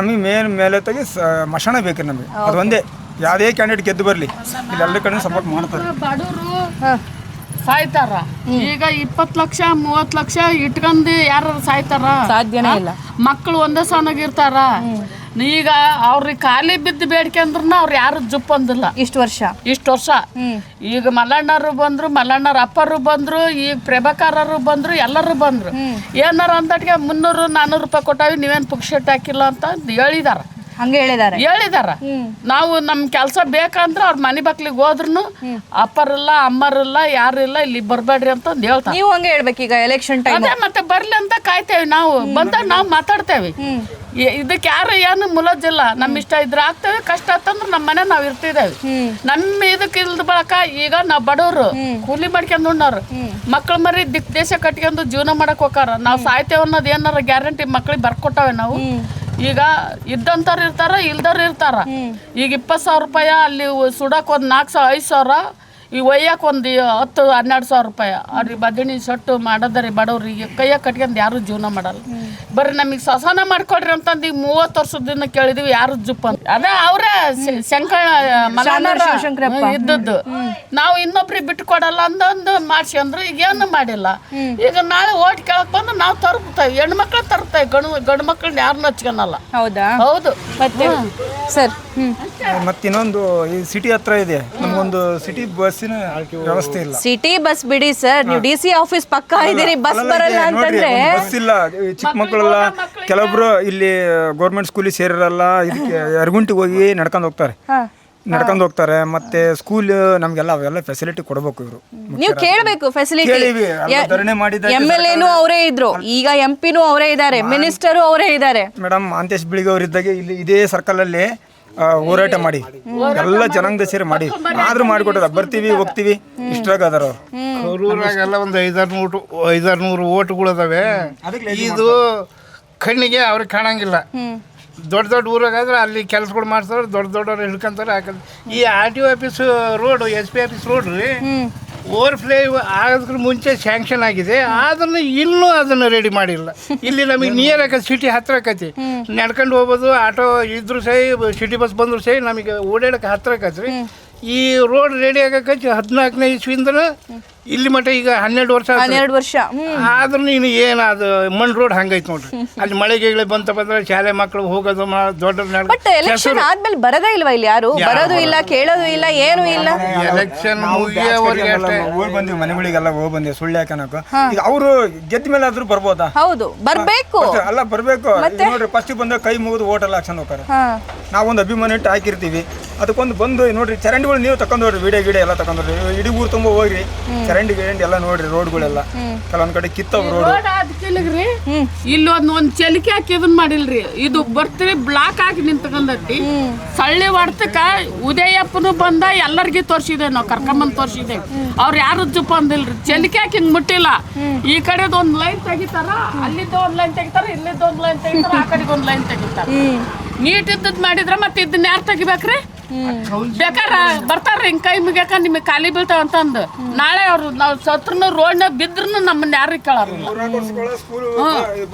Speaker 7: ನಮಗೆ ಮೇಲೆ ತೆಗಿ ಮಶಾಣ ಬೇಕು ನಮಗೆ. ಅದು ಒಂದೇ, ಯಾವುದೇ ಕ್ಯಾಂಡಿಡೇಟ್ ಗೆದ್ದು ಬರಲಿ, ಇಲ್ಲಿ ಎಲ್ಲ ಕಡೆ ಸಪೋರ್ಟ್ ಮಾಡ್ತಾರೆ.
Speaker 5: ಬಡವರು ಸಾಯ್ತಾರ. ಈಗ 20 ಲಕ್ಷ 30 ಲಕ್ಷ ಇಟ್ಕೊಂಡು ಯಾರು ಸಾಯ್ತಾರ?
Speaker 1: ಸಾಧ್ಯನೇ ಇಲ್ಲ.
Speaker 5: ಮಕ್ಕಳು ಒಂದೇ ಸಣ್ಣಗಿರ್ತಾರ. ಈಗ ಅವ್ರಿಗೆ ಖಾಲಿ ಬಿದ್ದು ಬೇಡಿಕೆ ಅಂದ್ರೂ ಅವ್ರು ಯಾರು ಜುಪ್ ಅಂದಿಲ್ಲ
Speaker 1: ಇಷ್ಟು ವರ್ಷ.
Speaker 5: ಈಗ ಮಲ್ಲಣ್ಣರು ಬಂದ್ರು, ಮಲ್ಲಣ್ಣರ ಅಪ್ಪರು ಬಂದ್ರು, ಈಗ ಪ್ರಭಾಕರರು ಬಂದ್ರು, ಎಲ್ಲರೂ ಬಂದ್ರು. ಏನಾರ ಅಂತಟಿಗೆ 300-400 ರೂಪಾಯಿ ಕೊಟ್ಟಾವಿ, ನೀವೇನು ಪುಕ್ಷೆಟ್ ಹಾಕಿಲ್ಲ ಅಂತ ಹೇಳಿದಾರ.
Speaker 1: ಹಂಗೆ ಹೇಳಿದಾರ.
Speaker 5: ನಾವು ನಮ್ಮ ಕೆಲಸ ಬೇಕಂದ್ರೆ ಅವ್ರ ಮನೆ ಬಕ್ಲಿಗೆ ಹೋದ್ರು ಅಪ್ಪರಿಲ್ಲ ಅಮ್ಮರಿಲ್ಲ ಯಾರು ಇಲ್ಲ, ಇಲ್ಲಿ ಬರ್ಬೇಡ್ರಿ ಅಂತ ಹೇಳ್ತಾರೆ.
Speaker 1: ನೀವು ಹಂಗೆ ಹೇಳ್ಬೇಕೀಗ ಎಲೆಕ್ಷನ್ ಟೈಮ್.
Speaker 5: ಅದೇ ಮತ್ತೆ ಬರ್ಲಿ ಅಂತ ಕಾಯ್ತೇವೆ ನಾವು. ಬಂದಾಗ ನಾವು ಮಾತಾಡ್ತೇವೆ. ಇದಕ್ಕೆ ಯಾರು ಏನು ಮುಲಜ್ಜಿಲ್ಲ. ನಮ್ಮ ಇಷ್ಟ ಇದ್ರೆ ಆಗ್ತೇವೆ, ಕಷ್ಟ ಆತಂದ್ರೆ ನಮ್ಮ ಮನೆ ನಾವು ಇರ್ತಿದ್ದೇವೆ. ನಮ್ಮ ಇದಕ್ಕೆ ಇಲ್ದ ಬಳಕ ಈಗ ನಾವು ಬಡವರು ಕೂಲಿ ಮಾಡ್ಕೊಂಡು ಉಣ್ಣವ್ರು, ಮಕ್ಳು ಮರಿ ದೇಶ ಕಟ್ಕೊಂಡು ಜೀವನ ಮಾಡಕ್ ಹೋಗಾರ. ನಾವು ಸಾಯ್ತೇವೆ ಅನ್ನೋದು ಏನಾರ ಗ್ಯಾರಂಟಿ ಮಕ್ಳಿಗೆ ಬರ್ಕೊಟ್ಟವೆ ನಾವು. ಈಗ ಇದ್ದಂಥವ್ರು ಇರ್ತಾರ, ಇಲ್ದವ್ರು ಇರ್ತಾರ. ಈಗ 20,000 ರೂಪಾಯಿ ಅಲ್ಲಿ ಸುಡಕ್ಕೆ ಒಂದು 4,000-5,000, ಈ ಒಯ್ಯಕ್ಕೆ ಒಂದು 10-12,000 ರೂಪಾಯಿ. ಅವ್ರಿಗೆ ಬದಣಿ ಸೊಟ್ಟು ಮಾಡೋದ್ರಿ ಬಡವ್ರಿಗೆ ಕೈಯಾಗ ಕಟ್ಕೊಂಡು ಯಾರು ಜೀವನ ಮಾಡಲ್ಲ. ಬರ್ರಿ ನಮಗೆ ಸ್ವಸಾನ ಮಾಡ್ಕೊಡ್ರಿ ಅಂತಂದು ಈಗ 30 ವರ್ಷದಿಂದ ಕೇಳಿದೀವಿ, ಯಾರು ಜುಪ್ ಅಂತ. ಅದೇ ಅವರೇ ಶಂಕರಪ್ಪ ಇದ್ದದ್ದು. ನಾವು ಇನ್ನೊಬ್ರಿಗೆ ಬಿಟ್ಟು ಕೊಡಲ್ಲ ಅಂದೊಂದು ಮಾಡ್ಸ್ಕೊಂಡ್ರು. ಈಗ ಏನು ಮಾಡಿಲ್ಲ. ಈಗ ನಾಳೆ ಓಟ್ ಕೇಳಕ್ ಬಂದು ನಾವು ತರ್ಬುತ್ತೇವೆ, ಹೆಣ್ಮಕ್ಳು ತರ್ತೇವೆ, ಗಂಡು ಮಕ್ಳನ್ನ ಯಾರನ್ನ ಹಚ್ಕೊಳಲ್ಲ.
Speaker 1: ಹೌದಾ?
Speaker 5: ಹೌದು.
Speaker 1: ಮತ್ತೆ ಸರ್
Speaker 7: ಮತ್ತಿನ್ನೊಂದು ಈ ಸಿಟಿ ಹತ್ರ ಇದೆ, ನಮಗೊಂದು ಸಿಟಿ ಬಸ್ಸಿನ ವ್ಯವಸ್ಥೆ ಇಲ್ಲ.
Speaker 1: ಸಿಟಿ ಬಸ್ ಬಿಡಿ ಸರ್, ನೀವು DC ಆಫೀಸ್ ಪಕ್ಕ ಇದ್ದೀರಿ, ಬಸ್ ಬರಲ್ಲ ಅಂತಂದ್ರೆ.
Speaker 7: ಬಸ್ ಇಲ್ಲ, ಚಿಕ್ಕ ಮಕ್ಕಳೆಲ್ಲ ಕೆಲವೊಬ್ರು ಇಲ್ಲಿ ಗೌರ್ಮೆಂಟ್ ಸ್ಕೂಲಿಗೆ ಸೇರಿರಲ್ಲ, ಇದಕ್ಕೆ ಯರಗುಂಟಿಗೆ ಹೋಗಿ ನಡ್ಕೊಂಡು ಹೋಗ್ತಾರೆ. ಮತ್ತೆ ಸ್ಕೂಲ್ ನಮ್ಗೆಲ್ಲ ಅವೆಲ್ಲ ಫೆಸಿಲಿಟಿ ಕೊಡಬೇಕು ಇವರು.
Speaker 1: ನೀವು ಕೇಳಬೇಕು ಫೆಸಿಲಿಟಿ.
Speaker 7: ಧರಣಿ ಮಾಡಿದ
Speaker 1: MLAನೂ ಅವರೇ ಇದ್ರು, ಈಗ MP ನೂ ಅವರೇ ಇದ್ದಾರೆ, ಮಿನಿಸ್ಟರು ಅವರೇ ಇದ್ದಾರೆ.
Speaker 7: ಮೇಡಮ್ ಅಂತೇಶ್ ಬಿಳಿಗೆ ಅವ್ರು ಇದ್ದಾಗ ಇಲ್ಲಿ ಇದೇ ಸರ್ಕಲ್ ಅಲ್ಲಿ ಹೋರಾಟ ಮಾಡಿ ಎಲ್ಲ ಜನಾಂಗದ ಸೇರಿ ಮಾಡಿ ಆದ್ರೂ ಮಾಡಿಕೊಟ್ಟದ. ಬರ್ತೀವಿ ಹೋಗ್ತೀವಿ ಇಷ್ಟ್ರಾಗ ಅದಾರ ಅವ್ರು.
Speaker 6: ಕರೂರಾಗೆಲ್ಲ ಒಂದು 500-600 ಓಟ್ಗಳು ಅದಾವೆ. ಇದು ಕಣ್ಣಿಗೆ ಅವ್ರಿಗೆ ಕಾಣಂಗಿಲ್ಲ. ದೊಡ್ಡ ಊರಾಗಾದ್ರೆ ಅಲ್ಲಿ ಕೆಲಸಗಳು ಮಾಡ್ತಾರೆ, ದೊಡ್ಡವ್ರು ಹಿಡ್ಕೊಂತಾರೆ. ಈ RTO office road, SP office road ರೀ, ಓವರ್ಫ್ಲೈ ಆಗೋದ್ರ ಮುಂಚೆ ಸ್ಯಾಂಕ್ಷನ್ ಆಗಿದೆ, ಆದ್ರೂ ಇನ್ನೂ ಅದನ್ನು ರೆಡಿ ಮಾಡಿಲ್ಲ. ಇಲ್ಲಿ ನಮಗೆ ನಿಯರ್ ಆಕತಿ, ಸಿಟಿ ಹತ್ರ ಆಕತಿ, ನಡ್ಕೊಂಡು ಹೋಗ್ಬೋದು. ಆಟೋ ಇದ್ರು ಸಹಿ, ಸಿಟಿ ಬಸ್ ಬಂದ್ರು ಸಹಿ, ನಮಗೆ ಓಡಾಡಕ್ಕೆ ಹತ್ರ ಆಕತ್ರಿ. ಈ ರೋಡ್ ರೆಡಿ ಆಗಕ್ಕೆ 14ನೇ ಇಸ್ವಿಯಿಂದ ಇಲ್ಲಿ ಮಟ್ಟ ಈಗ 12 ವರ್ಷ ಆದ್ರೂ ಇನ್ನು ಅದು ಮಣ್ಣು ರೋಡ್ ಹಂಗೈತೆ ನೋಡ್ರಿ. ಅಲ್ಲಿ ಮಳೆಗೆ ಬಂತಪ್ಪ ಅಂದ್ರೆ ಶಾಲೆ ಮಕ್ಕಳು ಹೋಗೋದು
Speaker 1: ಬಟ್ ಎಲೆಕ್ಷನ್ ಆದ್ಮೇಲೆ ಬರದೇ ಇಲ್ವಾ ಇಲ್ಲಿ? ಯಾರು ಬರೋದು ಇಲ್ಲ, ಕೇಳೋದು ಇಲ್ಲ, ಏನು ಇಲ್ಲ.
Speaker 6: ಎಲೆಕ್ಷನ್ ಮುಗಿಯವರೆಗೆ
Speaker 7: ಹೋಗಿ ಬಂದಿವಿ, ಮನೆಗಳಿಗೆಲ್ಲ ಹೋಗಿ ಬಂದಿವಿ. ಸುಳ್ಳು ಯಾಕನಕ ಈಗ ಅವರು ಗೆದ್ದ ಮೇಲೆ ಆದ್ರೂ ಬರ್ಬೋದಾ?
Speaker 1: ಹೌದು, ಬರ್ಬೇಕು.
Speaker 7: ಅಲ್ಲ ಬರ್ಬೇಕು. ನೋಡ್ರಿ ಫಸ್ಟ್ ಬಂದಾಗ ಕೈ ಮುಗಿದು ಓಟ್ ಎಲ್ಲ ಹಾಕ್ಸಂದ್ ಹೋಗ್ತಾರೆ. ನಾವೊಂದು ಅಭಿಮಾನ ಇಟ್ಟು ಹಾಕಿರ್ತೀವಿ, ಅದಕ್ಕೊಂದು ಬಂದು ನೋಡ್ರಿ ಚರಂಡಿಗಳು ನೀವು ತಕೊಂಡೋಡ್ರಿ, ವಿಡಿಯೋ ಎಲ್ಲ ತಕೊಂಡ್ರಿ, ಇಡೀ ಊರು ತುಂಬ ಹೋಗ್ರಿ, ಚರಂಡಿ ಎಲ್ಲ ನೋಡ್ರಿ. ರೋಡ್ಗಳೆಲ್ಲ ಕೆಲವೊಂದ್ ಕಡೆ ಕಿತ್ತವ್ ರೋಡ್.
Speaker 5: ಇಲ್ಲಿ ಒಂದ್ ಚಲಿಕೆ ಹಾಕಿ ಇದನ್ ಮಾಡಿಲ್ರಿ. ಇದು ಬರ್ತೀರಿ ಬ್ಲಾಕ್ ಹಾಕಿ ನಿಂತ್ಕೊಂಡೈತಿ. ಸಳ್ಳಿ ಹೊಡ್ತಕ್ಕ ಉದಯಪ್ಪನು ಬಂದ ಎಲ್ಲರಿಗೂ ತೋರ್ಸಿದೆ, ನಾವು ಕರ್ಕೊಂಬಂದ್ ತೋರ್ಸಿದೆ. ಅವ್ರು ಯಾರು ಜುಪ್ ಅಂದಿಲ್ರಿ. ಚಲಿಕೆ ಹಾಕಿ ಹಿಂಗ್ ಮುಟ್ಟಿಲ್ಲ. ಈ ಕಡೆದ ಒಂದ್ ಲೈನ್ ತೆಗಿತಾರ, ಅಲ್ಲಿದ್ದ ಒಂದ್ ಲೈನ್ ತೆಗಿತಾರ, ಇಲ್ಲಿದ್ದ ಒಂದ್ ಲೈನ್ ತೆಗಿತಾರ, ಆ ಕಡೆಗೆ ಒಂದ್ ಲೈನ್ ತೆಗಿತಾರ. ನೀಟ್ ಇದ್ದದ್ ಮಾಡಿದ್ರ ಮತ್ತೆ ಇದನ್ನ ಯಾರು ತೆಗಿಬೇಕ್ರಿ? ಬೇಕಾರ ಬರ್ತಾರ್ರಿ ಹಿಂಗ್ ಕೈ ಮುಗ್ಯಾಕ ನಿಮಗೆ ಖಾಲಿ ಬೀಳ್ತಾವ ಅಂತಂದು. ನಾಳೆ ಅವ್ರು ನಾವು ಸತ್ರು ರೋಡ್ನಾಗ ಬಿದ್ರು ನಮ್ಮನ್ನ ಯಾರು ಕೇಳಾರ.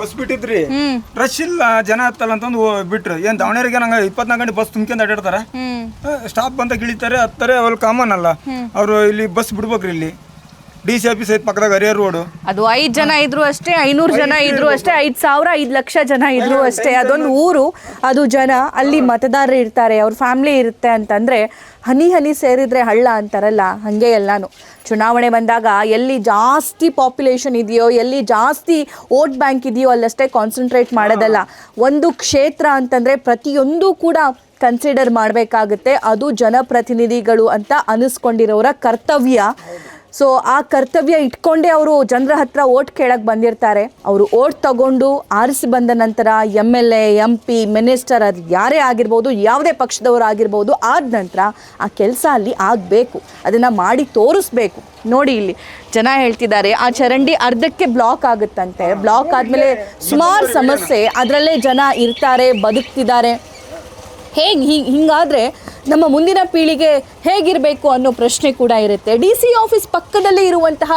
Speaker 7: ಬಸ್ ಬಿಟ್ಟಿದ್ರಿ, ರಶ್ ಇಲ್ಲ, ಜನ ಹತ್ತಲ್ಲ ಅಂತಂದು ಬಿಟ್ರು. ಏನ್ ದಾವಣಗೆರೆಗೆ ನಂಗೆ 24 ಗಂಟೆ ಬಸ್ ತುಂಬ್ಕೊಂಡ್ ಅಡ್ಡಾಡ್ತಾರ. ಸ್ಟಾಪ್ ಬಂದಾಗ ಇಳಿತಾರೆ, ಹತ್ತಾರೆ, ಅವ್ರು ಕಾಮನ್ ಅಲ್ಲ. ಅವ್ರು ಇಲ್ಲಿ ಬಸ್ ಬಿಡ್ಬೇಕ್ರಿ. ಇಲ್ಲಿ DC ಆಫೀಸ್ ಐತೆ ಪಕ್ಕದಾಗ ಹರಿಹರ ರೋಡು.
Speaker 1: ಅದು 5 ಜನ ಇದ್ರು ಅಷ್ಟೇ, 500 ಜನ ಇದ್ರು ಅಷ್ಟೇ, 5,000 5 ಲಕ್ಷ ಜನ ಇದ್ರು ಅಷ್ಟೇ. ಅದೊಂದು ಊರು, ಅದು ಜನ, ಅಲ್ಲಿ ಮತದಾರರು ಇರ್ತಾರೆ, ಅವ್ರ ಫ್ಯಾಮಿಲಿ ಇರುತ್ತೆ ಅಂತಂದರೆ ಹನಿ ಹನಿ ಸೇರಿದರೆ ಹಳ್ಳ ಅಂತಾರಲ್ಲ, ಹಾಗೆ ಎಲ್ಲಾನು ಚುನಾವಣೆ ಬಂದಾಗ ಎಲ್ಲಿ ಜಾಸ್ತಿ ಪಾಪ್ಯುಲೇಷನ್ ಇದೆಯೋ, ಎಲ್ಲಿ ಜಾಸ್ತಿ ವೋಟ್ ಬ್ಯಾಂಕ್ ಇದೆಯೋ ಅಲ್ಲಷ್ಟೇ ಕಾನ್ಸಂಟ್ರೇಟ್ ಮಾಡೋದಲ್ಲ. ಒಂದು ಕ್ಷೇತ್ರ ಅಂತಂದರೆ ಪ್ರತಿಯೊಂದು ಕೂಡ ಕನ್ಸಿಡರ್ ಮಾಡಬೇಕಾಗುತ್ತೆ. ಅದು ಜನಪ್ರತಿನಿಧಿಗಳು ಅಂತ ಅನ್ನಿಸ್ಕೊಂಡಿರೋರ ಕರ್ತವ್ಯ. ಸೊ ಆ ಕರ್ತವ್ಯ ಇಟ್ಕೊಂಡೇ ಅವರು ಜನರ ಹತ್ರ ಓಟ್ ಕೇಳಕ್ಕೆ ಬಂದಿರ್ತಾರೆ. ಅವರು ಓಟ್ ತಗೊಂಡು ಆರಿಸಿ ಬಂದ ನಂತರ MLA, MP, ಮಿನಿಸ್ಟರ್, ಅದು ಯಾರೇ ಆಗಿರ್ಬೋದು, ಯಾವುದೇ ಪಕ್ಷದವರು ಆಗಿರ್ಬೋದು, ಆದ ನಂತರ ಆ ಕೆಲಸ ಅಲ್ಲಿ ಆಗಬೇಕು, ಅದನ್ನು ಮಾಡಿ ತೋರಿಸ್ಬೇಕು. ನೋಡಿ ಇಲ್ಲಿ ಜನ ಹೇಳ್ತಿದ್ದಾರೆ ಆ ಚರಂಡಿ ಅರ್ಧಕ್ಕೆ ಬ್ಲಾಕ್ ಆಗುತ್ತಂತೆ. ಬ್ಲಾಕ್ ಆದಮೇಲೆ ಸುಮಾರು ಸಮಸ್ಯೆ, ಅದರಲ್ಲೇ ಜನ ಇರ್ತಾರೆ, ಬದುಕ್ತಿದ್ದಾರೆ. ಹಿಂಗಾದರೆ ನಮ್ಮ ಮುಂದಿನ ಪೀಳಿಗೆ ಹೇಗಿರಬೇಕು ಅನ್ನೋ ಪ್ರಶ್ನೆ ಕೂಡ ಇರುತ್ತೆ. DC ಆಫೀಸ್ ಪಕ್ಕದಲ್ಲೇ ಇರುವಂತಹ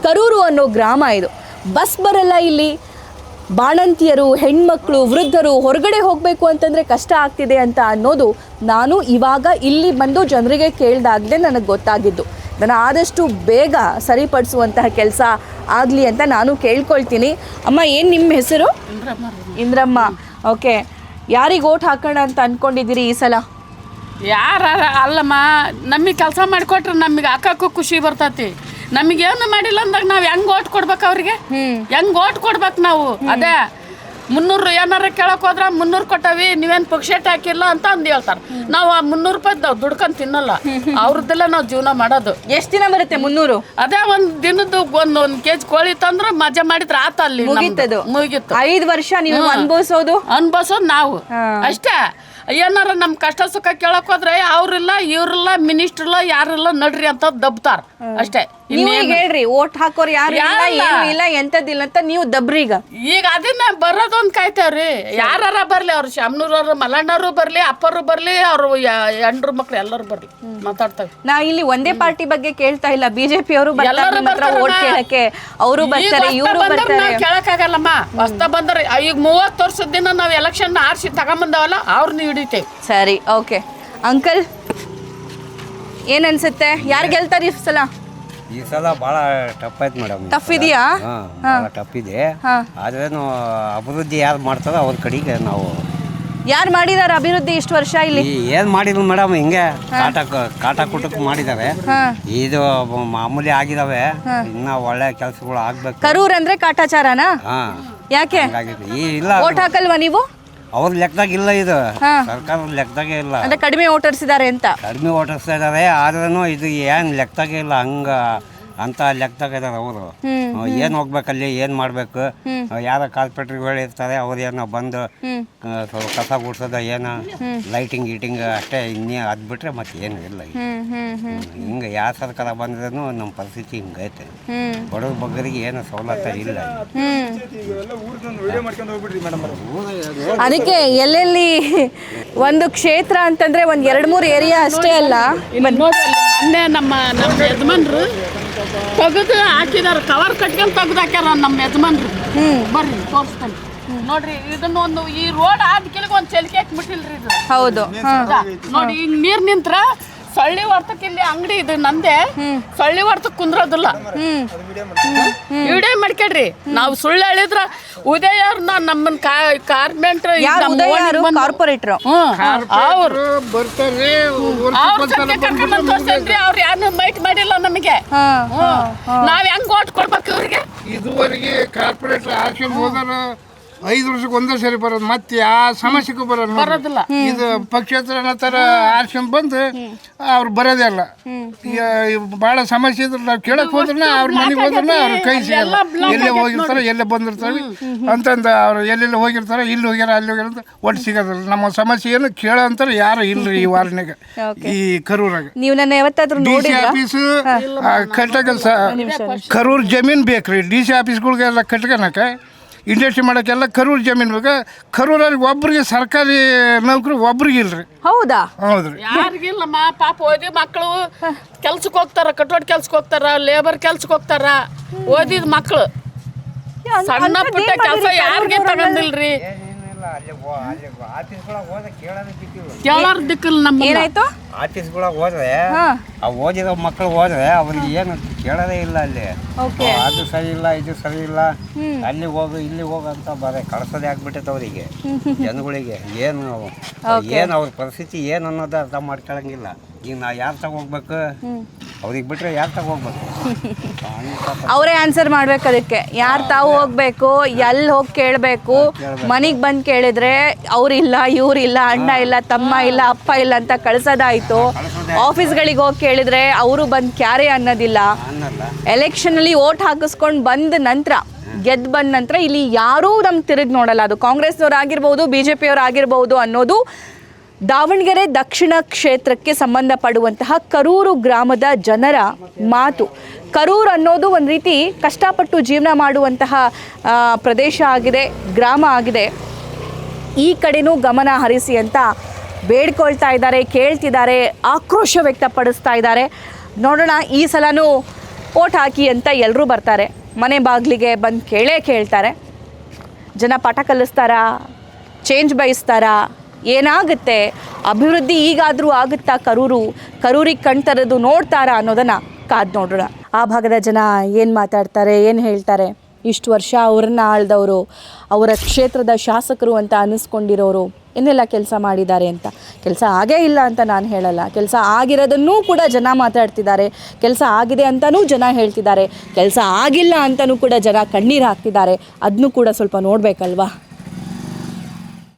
Speaker 1: ಕರೂರು ಅನ್ನೋ ಗ್ರಾಮ ಇದು. ಬಸ್ ಬರಲ್ಲ ಇಲ್ಲಿ. ಬಾಣಂತಿಯರು, ಹೆಣ್ಮಕ್ಳು, ವೃದ್ಧರು ಹೊರಗಡೆ ಹೋಗಬೇಕು ಅಂತಂದರೆ ಕಷ್ಟ ಆಗ್ತಿದೆ ಅಂತ ಅನ್ನೋದು ನಾನು ಇವಾಗ ಇಲ್ಲಿ ಬಂದು ಜನರಿಗೆ ಕೇಳಿದಾಗಲೇ ನನಗೆ ಗೊತ್ತಾಗಿದ್ದು. ಅದನ್ನು ಆದಷ್ಟು ಬೇಗ ಸರಿಪಡಿಸುವಂತಹ ಕೆಲಸ ಆಗಲಿ ಅಂತ ನಾನು ಕೇಳ್ಕೊಳ್ತೀನಿ. ಅಮ್ಮ, ಏನು ನಿಮ್ಮ ಹೆಸರು? ಇಂದ್ರಮ್ಮ. ಓಕೆ, ಯಾರಿಗೆ ಓಟ್ ಹಾಕೋಣ ಅಂತ ಅಂದ್ಕೊಂಡಿದ್ದೀರಿ ಈ ಸಲ?
Speaker 5: ಯಾರ ಅಲ್ಲಮ್ಮ, ನಮಗೆ ಕೆಲಸ ಮಾಡಿಕೊಟ್ರೆ ನಮಗೆ ಹಾಕಕ್ಕೂ ಖುಷಿ ಬರ್ತೈತಿ. ನಮಗೇನು ಮಾಡಿಲ್ಲ ಅಂದಾಗ ನಾವು ಹೆಂಗೆ ಓಟ್ ಕೊಡ್ಬೇಕು ಅವ್ರಿಗೆ? ಹೆಂಗೆ ಓಟ್ ಕೊಡ್ಬೇಕು ನಾವು? ಅದೇ 300 ಏನಾರ ಕೇಳಕ್ಕೆ ಹೋದ್ರೆ 300 ಕೊಟ್ಟವಿ, ನೀವೇನು ಪಕ್ಷೇಟ್ ಹಾಕಿಲ್ಲ ಅಂತ ಅಂದು ಹೇಳ್ತಾರೆ. ನಾವು ಆ 300 ರೂಪಾಯಿ ದುಡ್ಕೊಂಡು ತಿನ್ನಲ್ಲ, ಅವ್ರದ್ದೆಲ್ಲ ನಾವು ಜೀವನ ಮಾಡೋದು.
Speaker 1: ಎಷ್ಟು ದಿನ ಬರುತ್ತೆ 300?
Speaker 5: ಅದೇ ಒಂದು ದಿನದ್ದು ಒಂದು ಕೆಜಿ ಕೋಳಿ ತಂದ್ರೆ ಮಜಾ ಮಾಡಿದ್ರೆ ಆತ, ಅಲ್ಲಿ
Speaker 1: ಮುಗೀತದು.
Speaker 5: ಮುಗೀತು.
Speaker 1: 5 ವರ್ಷ ನೀವು ಅನ್ಭವಿಸೋದು
Speaker 5: ನಾವು ಅಷ್ಟೇ. ಏನಾರ ನಮ್ಮ ಕಷ್ಟ ಸುಖ ಕೇಳಕ್ ಹೋದ್ರೆ ಅವ್ರಿಲ್ಲ, ಇವ್ರಿಲ್ಲ, ಮಿನಿಸ್ಟ್ರಿಲ್ಲ, ಯಾರಿಲ್ಲ, ನಡ್ರಿ ಅಂತ ದಬ್ತಾರ ಅಷ್ಟೇ.
Speaker 1: ನೀವು ಈಗ ಹೇಳ್ರಿ, ಓಟ್ ಹಾಕೋರು ಯಾರು ಇಲ್ಲ, ಎಂತದಿಲ್ಲ ಅಂತ ನೀವು ದಬ್ರೀಗ.
Speaker 5: ಈಗ ಅದನ್ನ ಬರೋದೊಂದು ಕಾಯ್ತೇವ್ರಿ. ಯಾರ ಬರ್ಲಿ, ಅವ್ರು ಶಾಮನೂರವ್ರು, ಮಲ್ಲಣ್ಣರು ಬರ್ಲಿ, ಅಪ್ಪರು ಬರ್ಲಿ, ಅವ್ರು ಹೆಂಡ್ರು ಮಕ್ಳು ಎಲ್ಲರೂ ಬರ್ಲಿ, ಮಾತಾಡ್ತಾವೆ.
Speaker 1: ನಾ ಇಲ್ಲಿ ಒಂದೇ ಪಾರ್ಟಿ ಬಗ್ಗೆ ಕೇಳ್ತಾ ಇಲ್ಲ. BJP ಅವರು ಬರ್ತಾರೆ ಓಟ್ ಕೇಳಕ್ಕೆ, ಅವರು ಬರ್ತಾರೆ, ಇವರು ಬರ್ತಾರೆ.
Speaker 5: ಕೇಳಕ್ಕಾಗಲ್ಲಮ್ಮ. ಹೊಸ್ತ ಬಂದ್ರೆ ಈಗ 30 ವರ್ಷದ ದಿನ ನಾವು ಎಲೆಕ್ಷನ್ ಆರಿಸಿ ತಗೊಂಬಂದವಲ್ಲ, ಅವ್ರನ್ನ ಹಿಡಿತೇವೆ.
Speaker 1: ಸರಿ, ಓಕೆ. ಅಂಕಲ್, ಏನ್ ಅನ್ಸುತ್ತೆ, ಯಾರು ಗೆಲ್ತಾರೆ ಈ ಸಲ?
Speaker 8: ಈ ಸಲ ಭಾಳ ಟಫ್ ಆಯ್ತು ಮೇಡಮ್.
Speaker 1: ಟಫ್ ಇದೆಯಾ?
Speaker 8: ಭಾಳ ಟಫ್ ಇದೆ. ಆದ್ರೇನು ಅಭಿವೃದ್ಧಿ ಯಾರು ಮಾಡ್ತಾರೋ ಅವ್ರ ಕಡೆಗೆ ನಾವು.
Speaker 1: ಯಾರು ಮಾಡಿದಾರೆ ಅಭಿವೃದ್ಧಿ ಇಷ್ಟು ವರ್ಷ ಇಲ್ಲಿ?
Speaker 8: ಏನು ಮಾಡಿದ್ರು ಮೇಡಮ್, ಹಿಂಗೆ ಕಾಟ ಕುಟಕ್ಕೆ ಮಾಡಿದ್ದಾರೆ. ಇದು ಮಾಮೂಲಿ ಆಗಿದಾವೆ. ಇನ್ನ ಒಳ್ಳೆ ಕೆಲಸಗಳು ಆಗ್ಬೇಕು.
Speaker 1: ಕರೂರ್ ಅಂದ್ರೆ ಕಾಟಾಚಾರನಾ? ಯಾಕೆ
Speaker 8: ಇಲ್ಲ,
Speaker 1: ಓಟ್ ಹಾಕಲ್ವಾ ನೀವು?
Speaker 8: ಅವ್ರ ಲೆಕ್ಕದಾಗ ಇಲ್ಲ, ಇದು ಸರ್ಕಾರದ ಲೆಕ್ಕದಾಗೆ ಇಲ್ಲ.
Speaker 1: ಅಂದ್ರೆ ಕಡಿಮೆ ಓಟರ್ಸ್ ಇದಾರೆ ಅಂತ?
Speaker 8: ಕಡಿಮೆ ಓಟಿಸ್ತಾ ಇದಾರೆ, ಆದ್ರೂ ಇದು ಏನು ಲೆಕ್ಕದಾಗೆ ಇಲ್ಲ. ಹಂಗ ಅಂತ ಲೆಕ್ಕದಾಗ ಇದಾರೆ ಅವರು. ಏನು ಹೋಗ್ಬೇಕಲ್ಲಿ, ಏನು ಮಾಡಬೇಕು, ಯಾರ ಕಾರ್ಪೊರೇಟರ್ಗಳು ಇರ್ತಾರೆ, ಅವ್ರು ಏನೋ ಬಂದು ಸ್ವಲ್ಪ ಕಸ ಗುಡ್ಸೋದು, ಏನೋ ಲೈಟಿಂಗ್ ಗೀಟಿಂಗ್ ಅಷ್ಟೇ. ಇನ್ನೇ ಅದು ಬಿಟ್ರೆ ಮತ್ತೆ ಏನು ಇಲ್ಲ. ಹಿಂಗೆ ಯಾವ ಸರ್ಕಾರ ಬಂದ್ರೂ ನಮ್ಮ ಪರಿಸ್ಥಿತಿ ಹಿಂಗೈತೆ. ಬಡವ್ರ ಬಗ್ಗರಿಗೆ ಏನು ಸವಲತ್ತು ಇಲ್ಲ.
Speaker 1: ಅದಕ್ಕೆ ಎಲ್ಲೆಲ್ಲಿ ಒಂದು ಕ್ಷೇತ್ರ ಅಂತಂದ್ರೆ ಒಂದ್ 2-3 ಏರಿಯಾ ಅಷ್ಟೇ ಅಲ್ಲ.
Speaker 5: ಮೊನ್ನೆ ನಮ್ಮ ಯಜಮಾನ್ರು ತೆಗೆದು ಹಾಕಿದಾರ, ಕವರ್ ಕಟ್ಕೊಂಡು ತೆಗ್ದು ಹಾಕ್ಯಾರ ನಮ್ಮ ಯಜಮಾನ್ರು. ಬರ್ರಿ ತೋರಿಸ್ತಾನೆ ನೋಡ್ರಿ. ಇದನ್ನ ಈ ರೋಡ್ ಆದ ಕೆಳಗೆ ಒಂದು ಚೆಲ್ಕೆ ಹಾಕ್ಬಿಟ್ಟಿಲ್ರಿ ಇದು.
Speaker 1: ಹೌದು,
Speaker 5: ನೋಡಿ ಈಗ ನೀರ್ ನಿಂತ್ರ ಸೊಳ್ಳಿ ಹೊರ್ತಕ್ಕೆ ಇಲ್ಲಿ ಅಂಗಡಿ ಇದು ನಂದೆ, ಸೊಳ್ಳಿ ಹೊರ್ತಕ್ಕೆ ಕುಂದ್ರೋದಿಲ್ಲ. ವಿಡಿಯೋ ಮಾಡ್ಕೊಡ್ರಿ. ನಾವು ಸುಳ್ಳು ಹೇಳಿದ್ರ ಉದಯವ್ರನ್ನ ನಮ್ಮನ್ನ ಕಾರ್ಮೆಂಟ್
Speaker 1: ಕಾರ್ಪೊರೇಟರ್
Speaker 5: ಅವ್ರು
Speaker 6: ಬರ್ತಾರೆ,
Speaker 5: ತೋರ್ಸೇನ್ರಿ. ಅವ್ರು ಯಾರು ಮೈಟ್ ಮಾಡಿಲ್ಲ ನಮಗೆ. ನಾವ್ ಹೆಂಗ್ ಓಟ್ ಕೊಡ್ಬೇಕು ಇವ್ರಿಗೆ?
Speaker 6: ಇದುವರೆಗೆ ಕಾರ್ಪೊರೇಟರ್ ಆರ್ಕೊಂಡು ಹೋದಾರ 5 ವರ್ಷಕ್ಕೆ ಒಂದೇ ಸರಿ ಬರೋದು, ಮತ್ತೆ ಆ ಸಮಸ್ಯೆಗೂ ಬರೋದಿಲ್ಲ. ಇದು ಪಕ್ಷೇತರ ಅನ್ನೋತರ ಆರ್ಸ್ಕೊಂಡ್ ಬಂದು ಅವ್ರು ಬರೋದೇ ಇಲ್ಲ. ಭಾಳ ಸಮಸ್ಯೆ ಇದ್ರೆ ನಾವು ಕೇಳಕ್ ಹೋದ್ರೆ ಅವ್ರ ಮನೆಗೆ ಹೋದ್ರೆ ಅವ್ರ ಕೈ ಸಿಗಲ್ಲ. ಎಲ್ಲೇ ಹೋಗಿರ್ತಾರೆ, ಎಲ್ಲೇ ಬಂದಿರ್ತಾರೆ ಅಂತಂದ ಅವ್ರು ಎಲ್ಲೆಲ್ಲ ಹೋಗಿರ್ತಾರೆ, ಇಲ್ಲಿ ಹೋಗ್ಯಾರ ಅಲ್ಲಿ ಹೋಗ್ಯಾರ ಅಂತ ಒಟ್ಟು ಸಿಗೋದಿಲ್ಲ. ನಮ್ಮ ಸಮಸ್ಯೆ ಏನು ಕೇಳೋ ಅಂತಾರೆ ಯಾರು ಇಲ್ರಿ ಈ ವಾರ್ಡ್ನಾಗ, ಈ ಕರೂರಾಗ.
Speaker 1: ನೀವು ನನ್ನ ಯಾವತ್ತಾದ್ರೂ
Speaker 6: DC ಆಫೀಸು ಕಟ್ಟಕ ಕರೂರ್ ಜಮೀನು ಬೇಕ್ರಿ. DC ಆಫೀಸ್ಗಳಿಗೆಲ್ಲ ಕಟ್ಕೊಳಕ, ಇಂಡಸ್ಟ್ರಿ ಮಾಡೋಕ್ಕೆಲ್ಲ ಕರೂರು ಜಮೀನು ಬೇಕು. ಕರೂರಲ್ಲಿ ಒಬ್ರಿಗೆ ಸರ್ಕಾರಿ ನೌಕರಿ ಒಬ್ರಿಗೆ ಇಲ್ರಿ.
Speaker 1: ಹೌದಾ?
Speaker 6: ಹೌದ್ರಿ,
Speaker 5: ಯಾರಿಗಿಲ್ಲಮ್ಮ. ಪಾಪ ಓದಿ ಮಕ್ಕಳು ಕೆಲ್ಸಕ್ಕೆ ಹೋಗ್ತಾರ, ಕಟ್ಟೋಟ್ ಕೆಲ್ಸಕ್ಕೆ ಹೋಗ್ತಾರ, ಲೇಬರ್ ಕೆಲ್ಸಕ್ಕೆ ಹೋಗ್ತಾರ. ಓದಿದ ಮಕ್ಕಳು ಸಣ್ಣ ಪುಟ್ಟ ಕೆಲಸ ಯಾರಿಗೆ ತಗೊಂಡಿಲ್ರಿ.
Speaker 8: ಆಫೀಸ್ಗಳಾಗ ಹೋದ್ರೆ ಕೇಳೋದೇ ಬಿಟ್ಟಿಲ್ಲ.
Speaker 5: ಕೇಳಾರ ದಿಕ್ಕಲ್ಲ ನಮ್ಮ
Speaker 1: ಏನಾಯ್ತು?
Speaker 8: ಆಫೀಸ್ಗಳಾಗ ಹೋದ್ರೆ ಆ ಓದಿರೋ ಮಕ್ಕಳು ಹೋದ್ರೆ ಅವ್ರಿಗೆ ಏನು ಕೇಳೋದೇ ಇಲ್ಲ ಅಲ್ಲಿ.
Speaker 1: ಓಕೆ.
Speaker 8: ಅದು ಸರಿ ಇಲ್ಲ, ಇದು ಸರಿ ಇಲ್ಲ, ಅಲ್ಲಿ ಹೋಗು ಇಲ್ಲಿ ಹೋಗು ಅಂತ ಬರೀ ಕಳ್ಸೋದೇ ಆಗ್ಬಿಟ್ಟೈತೆ ಅವರಿಗೆ, ಜನಗಳಿಗೆ. ಏನು ಅವ್ರ ಪರಿಸ್ಥಿತಿ ಏನು ಅನ್ನೋದು ಅರ್ಥ ಮಾಡ್ಕೊಳಂಗಿಲ್ಲ. ಈಗ ನಾ ಯಾರು ತಗೋಗ್ಬೇಕು, ಅವ್ರಿಗೆ ಬಿಟ್ರೆ ಯಾರು ತಗೋಗ್ಬೇಕು?
Speaker 1: ಅವರೇ ಆನ್ಸರ್ ಮಾಡ್ಬೇಕು ಅದಕ್ಕೆ. ಯಾರು ತಾವು ಹೋಗ್ಬೇಕು, ಎಲ್ಲಿ ಹೋಗಿ ಕೇಳಬೇಕು, ಮನೆಗೆ ಬಂದು ಕೇಳಿದ್ರೆ ಅವ್ರಿಲ್ಲ, ಇವ್ರಿಲ್ಲ, ಅಣ್ಣ ಇಲ್ಲ, ತಮ್ಮ ಇಲ್ಲ, ಅಪ್ಪ ಇಲ್ಲ ಅಂತ ಕಳ್ಸೋದಾಯ್ತು. ಆಫೀಸ್ಗಳಿಗೆ ಹೋಗಿ ಕೇಳಿದ್ರೆ ಅವರು ಬಂದು ಕ್ಯಾರೆ ಅನ್ನೋದಿಲ್ಲ. ಎಲೆಕ್ಷನಲ್ಲಿ ಓಟ್ ಹಾಕಿಸ್ಕೊಂಡು ಬಂದ ನಂತರ, ಗೆದ್ದು ಬಂದ ನಂತರ ಇಲ್ಲಿ ಯಾರೂ ನಮ್ಗೆ ತಿರುಗಿ ನೋಡಲ್ಲ. ಅದು ಕಾಂಗ್ರೆಸ್ನವ್ರು ಆಗಿರ್ಬೋದು, BJP ಆಗಿರ್ಬೋದು ಅನ್ನೋದು ದಾವಣಗೆರೆ ದಕ್ಷಿಣ ಕ್ಷೇತ್ರಕ್ಕೆ ಸಂಬಂಧಪಡುವಂತಹ ಕರೂರು ಗ್ರಾಮದ ಜನರ ಮಾತು. ಕರೂರು ಅನ್ನೋದು ಒಂದು ರೀತಿ ಕಷ್ಟಪಟ್ಟು ಜೀವನ ಮಾಡುವಂತಹ ಪ್ರದೇಶ ಆಗಿದೆ, ಗ್ರಾಮ ಆಗಿದೆ. ಈ ಕಡೆನೂ ಗಮನ ಹರಿಸಿ ಅಂತ ಬೇಡ್ಕೊಳ್ತಾ ಇದ್ದಾರೆ, ಕೇಳ್ತಿದ್ದಾರೆ, ಆಕ್ರೋಶ ವ್ಯಕ್ತಪಡಿಸ್ತಾ ಇದ್ದಾರೆ. ನೋಡೋಣ, ಈ ಸಲನೂ ಓಟ್ ಹಾಕಿ ಅಂತ ಎಲ್ಲರೂ ಬರ್ತಾರೆ, ಮನೆ ಬಾಗಿಲಿಗೆ ಬಂದು ಕೇಳ್ತಾರೆ. ಜನ ಪಾಠ ಕಲಿಸ್ತಾರಾ, ಚೇಂಜ್ ಬಯಸ್ತಾರಾ, ಏನಾಗುತ್ತೆ, ಅಭಿವೃದ್ಧಿ ಈಗಾದರೂ ಆಗುತ್ತಾ, ಕರೂರಿಗೆ ಕಣ್ತರದು ನೋಡ್ತಾರಾ ಅನ್ನೋದನ್ನು ಕಾದು ನೋಡೋಣ. ಆ ಭಾಗದ ಜನ ಏನು ಮಾತಾಡ್ತಾರೆ, ಏನು ಹೇಳ್ತಾರೆ, ಇಷ್ಟು ವರ್ಷ ಅವರನ್ನು ಆಳ್ದವರು, ಅವರ ಕ್ಷೇತ್ರದ ಶಾಸಕರು ಅಂತ ಅನ್ನಿಸ್ಕೊಂಡಿರೋರು ಏನೆಲ್ಲ ಕೆಲಸ ಮಾಡಿದ್ದಾರೆ ಅಂತ. ಕೆಲಸ ಆಗೇ ಇಲ್ಲ ಅಂತ ನಾನು ಹೇಳಲ್ಲ, ಕೆಲಸ ಆಗಿರೋದನ್ನೂ ಕೂಡ ಜನ ಮಾತಾಡ್ತಿದ್ದಾರೆ, ಕೆಲಸ ಆಗಿದೆ ಅಂತಲೂ ಜನ ಹೇಳ್ತಿದ್ದಾರೆ, ಕೆಲಸ ಆಗಿಲ್ಲ ಅಂತಲೂ ಕೂಡ ಜನ ಕಣ್ಣೀರು ಹಾಕ್ತಿದ್ದಾರೆ. ಅದನ್ನೂ ಕೂಡ ಸ್ವಲ್ಪ ನೋಡಬೇಕಲ್ವಾ.